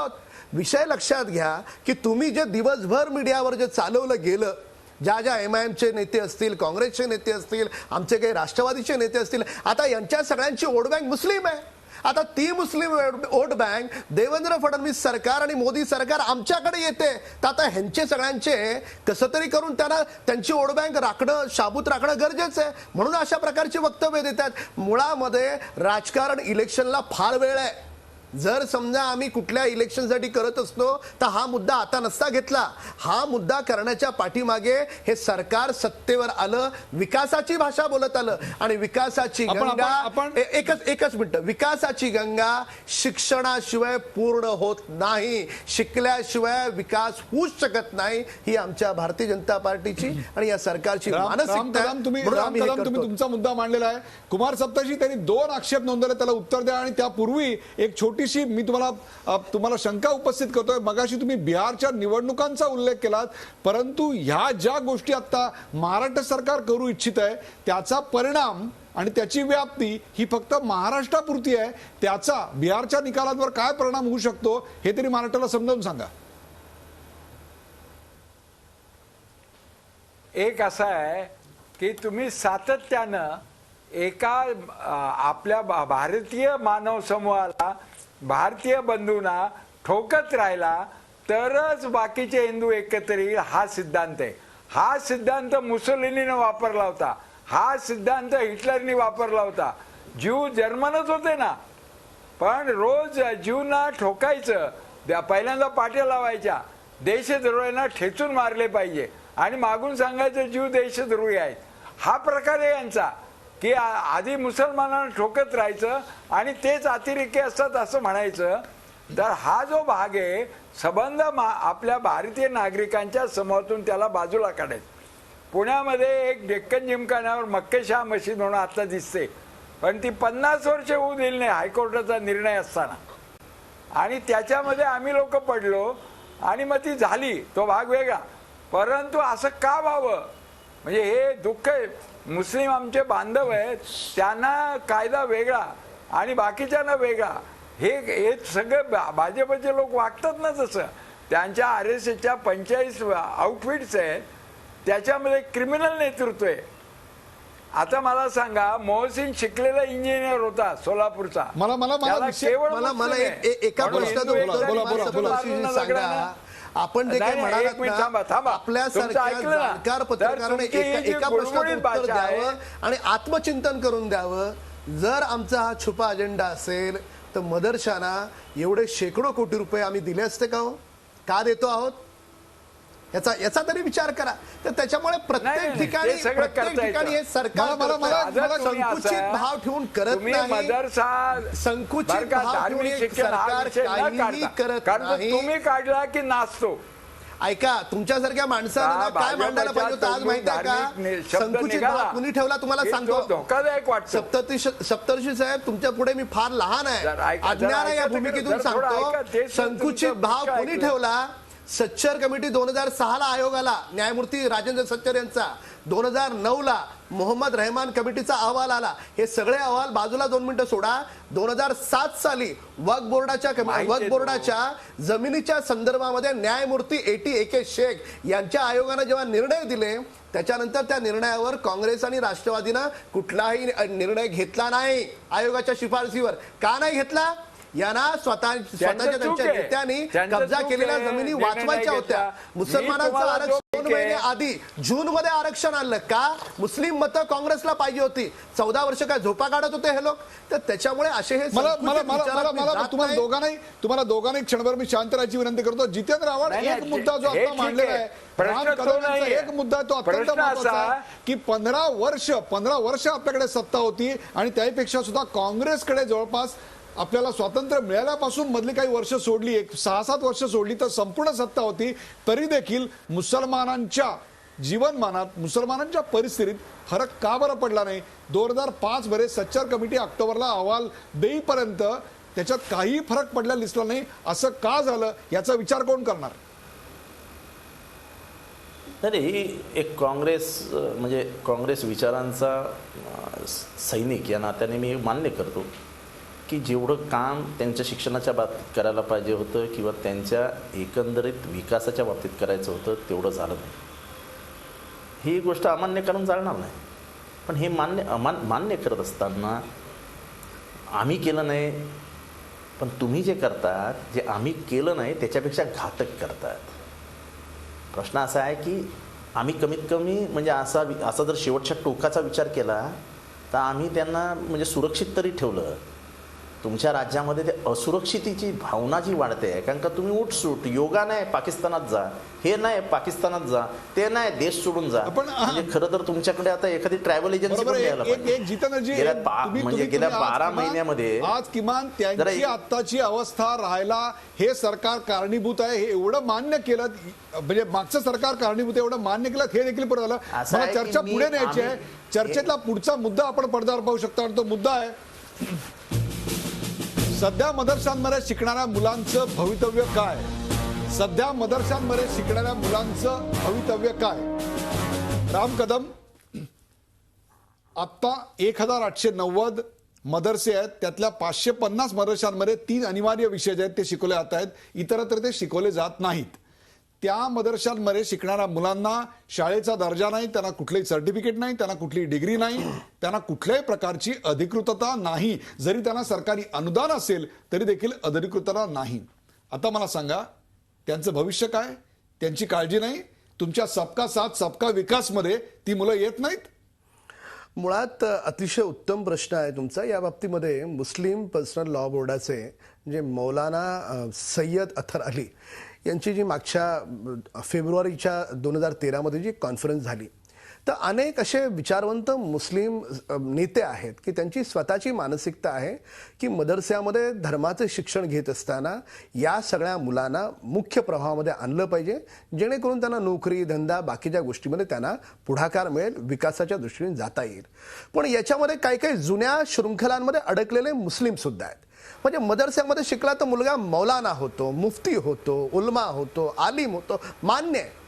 विषय लक्षात घ्या की तुम्ही जे दिवसभर मीडियावर जे चालवलं गेलं, ज्या MIMचे नेते असतील, काँग्रेसचे नेते असतील, आमचे काही राष्ट्रवादीचे नेते असतील, आता यांच्या सगळ्यांची वोट बँक मुस्लिम आहे. आता ती मुस्लिम वोट बँक देवेंद्र फडणवीस सरकार आणि मोदी सरकार आमच्याकडे येते, तर आता ह्यांचे सगळ्यांचे कसं तरी करून त्यांना त्यांची वोट बँक राखणं, शाबूत राखणं गरजेचं आहे. म्हणून अशा प्रकारचे वक्तव्य देतात. मुळामध्ये राजकारण इलेक्शनला फार वेळ आहे. जर समजा आम्ही कुठल्या इलेक्शनसाठी करत असतो तर हा मुद्दा आता नसता घेतला. हा मुद्दा करण्याच्या पाठीमागे हे सरकार सत्तेवर आलं, विकासाची भाषा बोलत आलं. आणि विकासाची गंगा एकच मिनिट, विकासाची गंगा शिक्षणाशिवाय पूर्ण होत नाही. शिकल्याशिवाय विकास होऊच शकत नाही. ही आमच्या भारतीय जनता पार्टीची आणि या सरकारची मानसिकता. तुम्ही तुमचा मुद्दा मांडलेला आहे. कुमार सप्तर्षी त्यांनी 2 आक्षेप नोंदवले, त्याला उत्तर द्या. आणि त्यापूर्वी एक छोटी मी तुम्हाला शंका उपस्थित करतोय. मगाशी तुम्ही बिहारच्या निवडणुकांचा उल्लेख केलात, परंतु ह्या ज्या गोष्टी आता महाराष्ट्र सरकार करू इच्छित आहे त्याचा परिणाम आणि त्याची व्याप्ती ही फक्त महाराष्ट्रापुरती आहे. त्याचा बिहारच्या निकालांवर काय परिणाम होऊ शकतो हे तरी महाराष्ट्राला समजावून सांगा. एक असं आहे की तुम्ही सातत्यानं एका आपल्या भारतीय मानव समूहाला, भारतीय बंधूंना ठोकत राहिला तरच बाकीचे हिंदू एकत्र येईल, हा सिद्धांत आहे. हा सिद्धांत मुसोलिनीने वापरला होता, हा सिद्धांत हिटलरने वापरला होता. ज्यू जर्मनच होते ना, पण रोज ज्यूंना ठोकायचं पहिल्यांदा पाट्या लावायच्या, देशद्रोह्यांना ठेचून मारले पाहिजे आणि मागून सांगायचं जीव देशद्रोही आहेत. हा प्रकार आहे यांचा, की आधी मुसलमानांना ठोकत राहायचं आणि तेच अतिरेकी असतात असं म्हणायचं. तर हा जो भाग आहे संबंध आपल्या भारतीय नागरिकांच्या समोरातून त्याला बाजूला काढायचं. पुण्यामध्ये एक डेक्कन जिमखान्यावर मक्केशाह मशीद म्हणून आता दिसते, पण ती 50 वर्ष होऊ दिली नाही हायकोर्टाचा निर्णय असताना, आणि त्याच्यामध्ये आम्ही लोक पडलो आणि मग ती झाली, तो भाग वेगळा. परंतु असं का व्हावं, म्हणजे हे दुःख आहे. मुस्लिम आमचे बांधव आहेत, त्यांना कायदा वेगळा आणि बाकीच्यांना वेगळा, हे सगळं भाजपचे लोक वागतात ना तसं. त्यांच्या RSSच्या 45 आउटफिट्स आहेत, त्याच्यामध्ये क्रिमिनल नेतृत्व आहे. आता मला सांगा, मोहसिन शिकलेला इंजिनियर होता सोलापूरचा, मला एका प्रश्नात सांगा, आपण जे काही म्हणालात ना, आपल्यासारख्या जाणकार पत्रकाराने एका प्रश्नाचं उत्तर द्यावं आणि आत्मचिंतन करून द्यावं. जर आमचा हा छुपा अजेंडा असेल तर मदरशाना एवढे शेकडो कोटी रुपये आम्ही दिले असते का हो? का देतो आहोत याचा तरी विचार करा. तर त्याच्यामुळे प्रत्येक ठिकाणी हे सरकार संकुचित भाव ठेवून करत नाही. संकुचित भाव ठेवून सरकार काहीही करत नाही. तुम्ही काढला की नाचतो. ऐका, तुमच्यासारख्या माणसाला काय मांडायला पाहिजे होतं आज माहिती आहे का? संकुचित भाव कुणी ठेवला तुम्हाला सांगतो. धोकादायक वाटतं. सप्तर्षी साहेब, तुमच्या पुढे मी फार लहान आहे, अज्ञान आहे या भूमिकेतून सांगतो. संकुचित भाव कोणी ठेवला? सच्चर कमिटी 2006ला आयोगाला, न्यायमूर्ती राजेंद्र सच्चर यांचा. 2009ला मोहम्मद रहमान कमिटीचा अहवाल आला. हे सगळे अहवाल बाजूला 2 मिनिटं सोडा. 2007 साली वक्फ बोर्डाच्या जमिनीच्या संदर्भामध्ये न्यायमूर्ती A.K. शेख यांच्या आयोगाने जेव्हा निर्णय दिले, त्याच्यानंतर त्या निर्णयावर काँग्रेस आणि राष्ट्रवादीनं कुठलाही निर्णय घेतला नाही आयोगाच्या शिफारसीवर. का नाही घेतला? यांना स्वतःच्या त्यांच्या नेत्यांनी कब्जा केलेल्या जमिनी वाचवायच्या होत्या. मुसलमानांचं आरक्षण 2 महिने आधी जूनमध्ये आरक्षण आणलं का? मुस्लिम मतं काँग्रेसला पाहिजे होती. 14 वर्ष काय झोपा काढत होते हे लोक? तर त्याच्यामुळे असे हे तुम्हाला दोघांनाही क्षणभर मी शांत राहायची विनंती करतो. जितेंद्र आव्हाड, एक मुद्दा जो आता मांडलेला आहे, एक मुद्दा तो अत्यंत महत्त्वाचा आहे की 15 वर्ष आपल्याकडे सत्ता होती आणि त्यापेक्षा सुद्धा काँग्रेसकडे जवळपास आपल्याला स्वातंत्र्य मिळाल्यापासून मधली काही वर्ष सोडली, 6-7 वर्ष सोडली तर संपूर्ण सत्ता होती, तरी देखील मुसलमानांच्या जीवनमानात, मुसलमानांच्या परिस्थितीत फरक का बरं पडला नाही? 2005 मध्ये सच्चर कमिटी ऑक्टोबरला अहवाल देईपर्यंत त्याच्यात काही फरक पडलेला दिसला नाही. असं का झालं याचा विचार कोण करणार? तरी एक काँग्रेस विचारांचा सैनिक या नात्याने मी मान्य करतो की जेवढं काम त्यांच्या शिक्षणाच्या बाबतीत करायला पाहिजे होतं किंवा त्यांच्या एकंदरीत विकासाच्या बाबतीत करायचं होतं तेवढं झालं नाही. ही गोष्ट अमान्य करून चालणार नाही. पण हे मान्य करत असताना आम्ही केलं नाही, पण तुम्ही जे करतात, जे आम्ही केलं नाही त्याच्यापेक्षा घातक करतात. प्रश्न असा आहे की आम्ही कमीत कमी म्हणजे असा जर शेवटच्या टोकाचा विचार केला तर आम्ही त्यांना म्हणजे सुरक्षित तरी ठेवलं. तुमच्या राज्यामध्ये ते असुरक्षितेची भावना जी वाढते आहे, कारण का तुम्ही उठसूट योगा नाही पाकिस्तानात जा, हे नाही पाकिस्तानात जा, ते नाही देश सोडून जा. म्हणजे खरं तर तुमच्याकडे आता एखादी ट्रॅव्हल एजन्सी पण द्यायला पाहिजे. म्हणजे गेल्या 12 महिन्यामध्ये आज किमान त्यांची आत्ताची अवस्था राहायला हे सरकार कारणीभूत आहे हे एवढं मान्य केलं, म्हणजे मागचं सरकार कारणीभूत एवढं मान्य केलं हे देखील पुढे झालं. मला चर्चा पुढे न्यायची आहे. चर्चेतला पुढचा मुद्दा आपण पडद्यावर पाहू शकता आणि तो मुद्दा आहे सध्या मदरशांमध्ये शिकणाऱ्या मुलांचं भवितव्य काय? सध्या मदरशांमध्ये शिकणाऱ्या मुलांचं भवितव्य काय? राम कदम, आता 1890 मदरसे आहेत, त्यातल्या 550 मदरशांमध्ये 3 अनिवार्य विषय जे आहेत ते शिकवले जात आहेत, इतरत्र ते शिकवले जात नाहीत. त्या मदरशांमध्ये शिकणाऱ्या मुलांना शाळेचा दर्जा नाही, त्यांना कुठलेही सर्टिफिकेट नाही, त्यांना कुठलीही डिग्री नाही, त्यांना कुठल्याही प्रकारची अधिकृतता नाही. जरी त्यांना सरकारी अनुदान असेल तरी देखील अधिकृतता नाही. आता मला सांगा, त्यांचं भविष्य काय? त्यांची काळजी नाही? तुमच्या सबका साथ सबका विकास मध्ये ती मुलं येत नाहीत? मुळात अतिशय उत्तम प्रश्न आहे तुमचा. या बाबतीमध्ये मुस्लिम पर्सनल लॉ बोर्डाचे जे मौलाना सय्यद अथर अली यांची जी मागच्या फेब्रुवारीच्या 2013 जी कॉन्फरन्स झाली, तर अनेक असे विचारवंत मुस्लिम नेते आहेत की त्यांची स्वतःची मानसिकता आहे की मदरस्यामध्ये धर्माचं शिक्षण घेत असताना या सगळ्या मुलांना मुख्य प्रवाहामध्ये आणलं पाहिजे, जेणेकरून त्यांना नोकरी धंदा बाकीच्या गोष्टीमध्ये त्यांना पुढाकार मिळेल, विकासाच्या दृष्टीने जाता येईल. पण याच्यामध्ये काही काही जुन्या शृंखलांमध्ये अडकलेले मुस्लिम सुद्धा आहेत. म्हणजे मदरस्यामध्ये शिकला तर मुलगा मौलाना होतो, मुफ्ती होतो, उलमा होतो, आलिम होतो, मान्य आहे.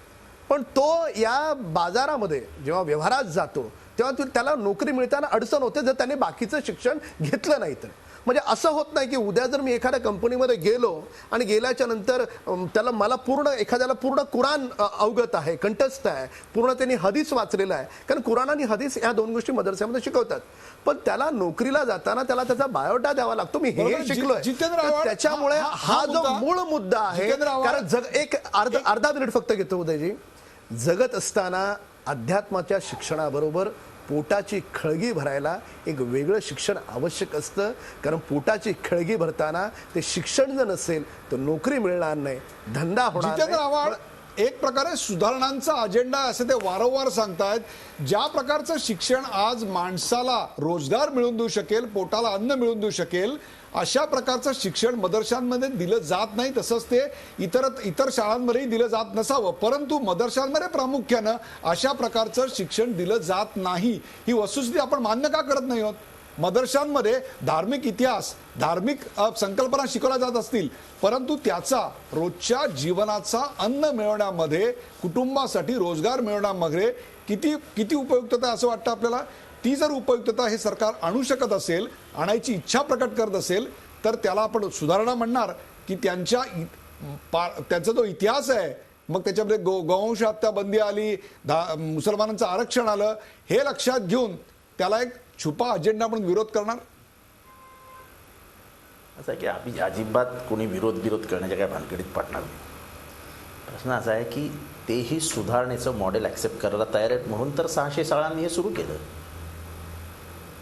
पण तो या बाजारामध्ये जेव्हा व्यवहारात जातो तेव्हा त्याला नोकरी मिळताना अडचण होते जर त्याने बाकीचं शिक्षण घेतलं नाही तर. म्हणजे असं होत नाही की उद्या जर मी एखाद्या कंपनीमध्ये गेलो आणि गेल्याच्या नंतर त्याला मला एखाद्याला पूर्ण कुराण अवगत आहे, कंठस्थ आहे, पूर्ण त्यांनी हदीस वाचलेला आहे, कारण कुराण आणि हदीस या 2 गोष्टी मदरस्यामध्ये शिकवतात, पण त्याला नोकरीला जाताना त्याला त्याचा बायोडा द्यावा लागतो. मी हे शिकलोय. त्याच्यामुळे हा जो मूळ मुद्दा आहे, कारण एक अर्धा मिनिट फक्त घेतो उदयजी, जगत असताना अध्यात्माच्या शिक्षणाबरोबर पोटाची खळगी भरायला एक वेगळं शिक्षण आवश्यक असतं. कारण पोटाची खळगी भरताना ते शिक्षण जर नसेल तर नोकरी मिळणार नाही, धंदा होणार नाही. एक प्रकारे सुधारणांचा अजेंडा असं ते वारंवार सांगतायत. ज्या प्रकारचं शिक्षण आज माणसाला रोजगार मिळवून देऊ शकेल, पोटाला अन्न मिळवून देऊ शकेल, अशा प्रकारचं शिक्षण मदरशांमध्ये दिलं जात नाही. तसंच ते इतर शाळांमध्येही दिलं जात नसावं, परंतु मदरशांमध्ये प्रामुख्यानं अशा प्रकारचं शिक्षण दिलं जात नाही. ही वस्तुस्थिती आपण मान्य का करत नाही आहोत? मदरशांमध्ये धार्मिक इतिहास, धार्मिक संकल्पना शिकवल्या जात असतील, परंतु त्याचा रोजच्या जीवनाचा अन्न मिळवण्यामध्ये, कुटुंबासाठी रोजगार मिळवण्यामध्ये किती उपयुक्तता असं वाटतं आपल्याला? ती जर उपयुक्तता हे सरकार आणू शकत असेल, आणायची इच्छा प्रकट करत असेल, तर त्याला आपण सुधारणा म्हणणार की त्यांचा जो इतिहास आहे, मग त्याच्यामध्ये गौवंश हत्या बंदी आली, मुसलमानांचं आरक्षण आलं, हे लक्षात घेऊन त्याला एक छुपा अजेंडा म्हणून विरोध करणार? असं आहे की आम्ही अजिबात कोणी विरोध करण्याच्या काही भानगडीत पडणार नाही. प्रश्न असा आहे की तेही सुधारणेचं मॉडेल ॲक्सेप्ट करायला तयार आहेत, म्हणून तर 600 शाळांनी हे सुरू केलं.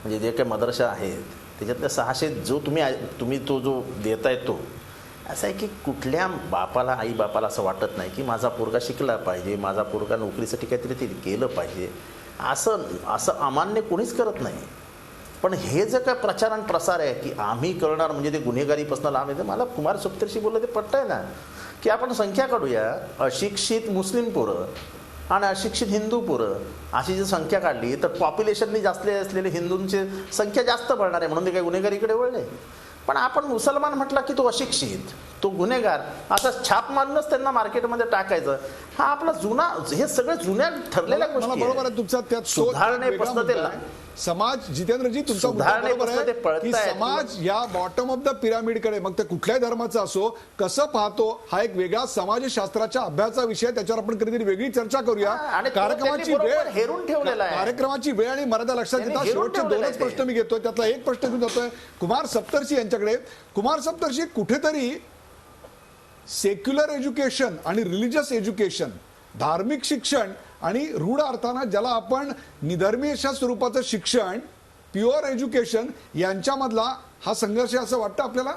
म्हणजे जे काही मदरसा आहेत त्याच्यातल्या 600 जो तुम्ही तो जो देताय तो असं आहे की कुठल्या बापाला, आई बापाला असं वाटत नाही की माझा पोरगा शिकला पाहिजे, माझा पोरगा नोकरीसाठी काहीतरी ते केलं पाहिजे, असं अमान्य कोणीच करत नाही. पण हे जे काय प्रचार आणि प्रसार आहे की आम्ही करणार म्हणजे ते गुन्हेगारीपासून लांब येते, मला कुमार सप्तर्षी बोललं ते पटतंय ना की आपण संख्या काढूया, अशिक्षित मुस्लिम पोरं आणि अशिक्षित हिंदू पोरं अशी जर संख्या काढली तर पॉप्युलेशननी जास्त असलेले हिंदूंची संख्या जास्त पडणार आहे, म्हणून ते काही गुन्हेगारीकडे वळले. पण आपण मुसलमान म्हटला की तो अशिक्षित, तो गुन्हेगार, असा छाप मारूनच त्यांना मार्केटमध्ये टाकायचं, हा आपला जुना, हे सगळे जुन्या ठरलेल्या गोष्टी. बरोबर आहे तुमचा, त्यात सुधारणेपासून ते समाज, जितेंद्रजी तुमचा मुद्दा बरोबर आहे की समाज या बॉटम ऑफ द पिरामिडकडे, मग ते कुठल्याही धर्माचा असो, कसं पाहतो हा एक वेगळा समाजशास्त्राच्या अभ्यासाचा विषय, त्याच्यावर आपण कधीतरी वेगळी चर्चा करूया. कार्यक्रमाची वेळ हेरून ठेवलेला आहे, कार्यक्रमाची वेळ आणि मर्यादा लक्षात घेता शेवटचे 2च प्रश्न मी घेतोय, त्यातला एक प्रश्न घेऊन जातोय कुमार सप्तर्षी यांच्याकडे. कुमार सप्तर्षी, कुठेतरी सेक्युलर एज्युकेशन आणि रिलिजियस एज्युकेशन, धार्मिक शिक्षण आणि रूढ अर्थानं ज्याला आपण निधर्मी अशा स्वरूपाचं शिक्षण, प्युअर एज्युकेशन, यांच्यामधला हा संघर्ष असं वाटतं आपल्याला?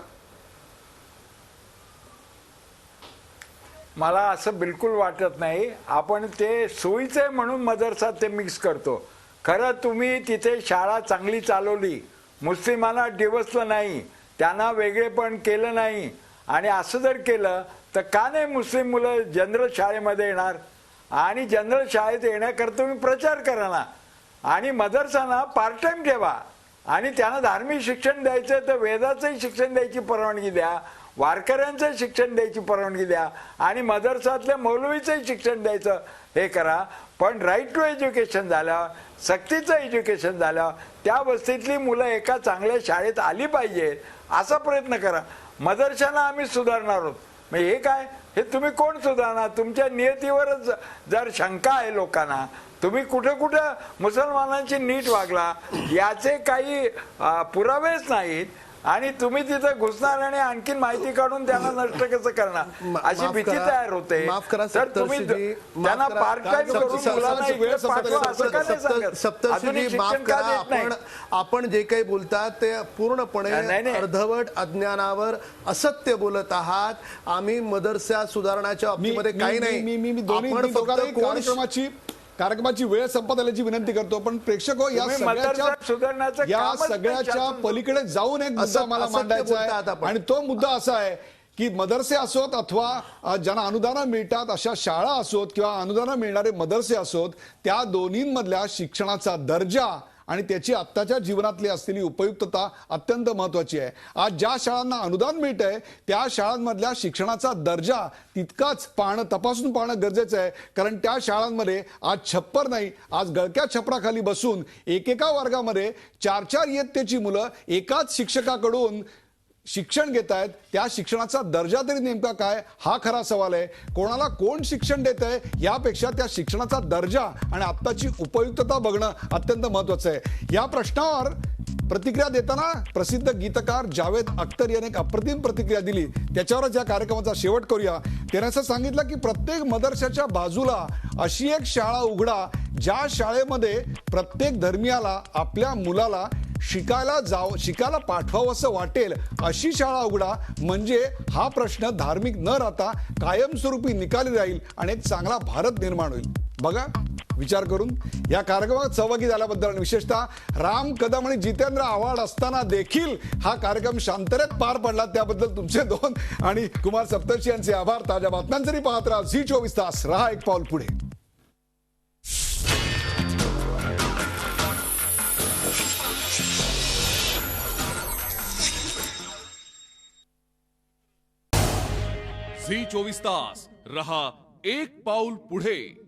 मला असं बिलकुल वाटत नाही. आपण ते सोयीचं आहे म्हणून मदरसात ते मिक्स करतो. खरं तुम्ही तिथे शाळा चांगली चालवली, मुस्लिमांना डिवसलं नाही, त्यांना वेगळेपण केलं नाही, आणि असं जर केलं तर का नाही मुस्लिम मुलं जनरल शाळेमध्ये येणार? आणि जनरल शाळेत येण्याकरता तुम्ही प्रचार करा ना, आणि मदरसाना पार्ट टाइम ठेवा, आणि त्यांना धार्मिक शिक्षण द्यायचं तर वेदाचंही शिक्षण द्यायची परवानगी द्या, वारकऱ्यांचं शिक्षण द्यायची परवानगी द्या, आणि मदरसातल्या मौलवीचंही शिक्षण द्यायचं हे करा. पण राईट टू एज्युकेशन झालं, सक्तीचं एज्युकेशन झालं, त्या वस्तीतली मुलं एका चांगल्या शाळेत आली पाहिजेत असा प्रयत्न करा. मदरशांना आम्ही सुधारणार आहोत, मग हे काय, हे तुम्ही कोण सुधारणार? तुमच्या नियतीवरच जर शंका आहे लोकांना, तुम्ही कुठं कुठं मुसलमानांची नीट वागला याचे काही पुरावेच नाहीत, आणि तुम्ही तिथे घुसणार आणि आणखीन माहिती काढून त्यांना नष्ट कसं करणार अशी भीती तयार होते. माफ करा तर तुम्ही सप्तर्षीजी, त्यांना पार्ट टाइम करून मुलांना इकडे पाठवा असं का नाही सांगत? सप्तर्षीजी आधुनिक माफ शिक्षण का करा, देत नाही? आपण जे काही बोलतात ते पूर्णपणे नाही. अर्धवट अज्ञानावर असत्य बोलत आहात. आम्ही मदरसा सुधारण्याच्या बाबतीमध्ये काही नाही. मी दोन्ही आपण फक्त दोघांनाही कोण कार्यक्रमाची वेळ संपत आल्याची विनंती करतो. पण प्रेक्षक हो, तुम्ही मदरसा सुधारण्याचं या कामच नाही सगळ्याच्या शासन. पलीकडे जाऊन एक मुद्दा मला असत्य मांडायचा बोलतात आहे. आपण. आणि तो मुद्दा असा आहे की मदरसे असोत अथवा ज्यांना अनुदानं मिळतात अशा शाळा असोत किंवा अनुदानं मिळणारे मदरसे असोत, त्या दोन्हींमधल्या शिक्षणाचा दर्जा आणि त्याची आत्ताच्या जीवनातली असलेली उपयुक्तता अत्यंत महत्वाची आहे. आज ज्या शाळांना अनुदान मिळतंय त्या शाळांमधल्या शिक्षणाचा दर्जा तितकाच तपासून पाहणं गरजेचं आहे. कारण त्या शाळांमध्ये आज छप्पर नाही, आज गळक्या छपराखाली बसून एकेका वर्गामध्ये 4-4 इयत्तेची मुलं एकाच शिक्षकाकडून शिक्षण घेत आहेत. त्या शिक्षणाचा दर्जा तरी नेमका काय, हा खरा सवाल आहे. कोणाला कोण शिक्षण देत आहे यापेक्षा त्या शिक्षणाचा दर्जा आणि आत्ताची उपयुक्तता बघणं अत्यंत महत्वाचं आहे. या प्रश्नावर प्रतिक्रिया देताना प्रसिद्ध गीतकार जावेद अख्तर याने एक अप्रतिम प्रतिक्रिया दिली. त्याच्यावरच या कार्यक्रमाचा शेवट करूया. त्याने असं सांगितलं की प्रत्येक मदरशाच्या बाजूला अशी एक शाळा उघडा ज्या शाळेमध्ये प्रत्येक धर्मियाला आपल्या मुलाला शिकायला पाठवावं असं वाटेल अशी शाळा उघडा. म्हणजे हा प्रश्न धार्मिक न राहता कायमस्वरूपी निकाली राहील आणि एक चांगला भारत निर्माण होईल. बघा, विचार करून या कार्यक्रमात सहभागी झाल्याबद्दल आणि विशेषतः राम कदम आणि जितेंद्र आव्हाड असताना देखील हा कार्यक्रम शांततेत पार पडला त्याबद्दल तुमचे 2 आणि कुमार सप्तर्षी यांचे आभार. ताज्या बातम्यांसाठी पाहत राहा झी 24 तास. रहा एक पाऊल पुढे. झी 24 तास रहा एक पाऊल पुढे.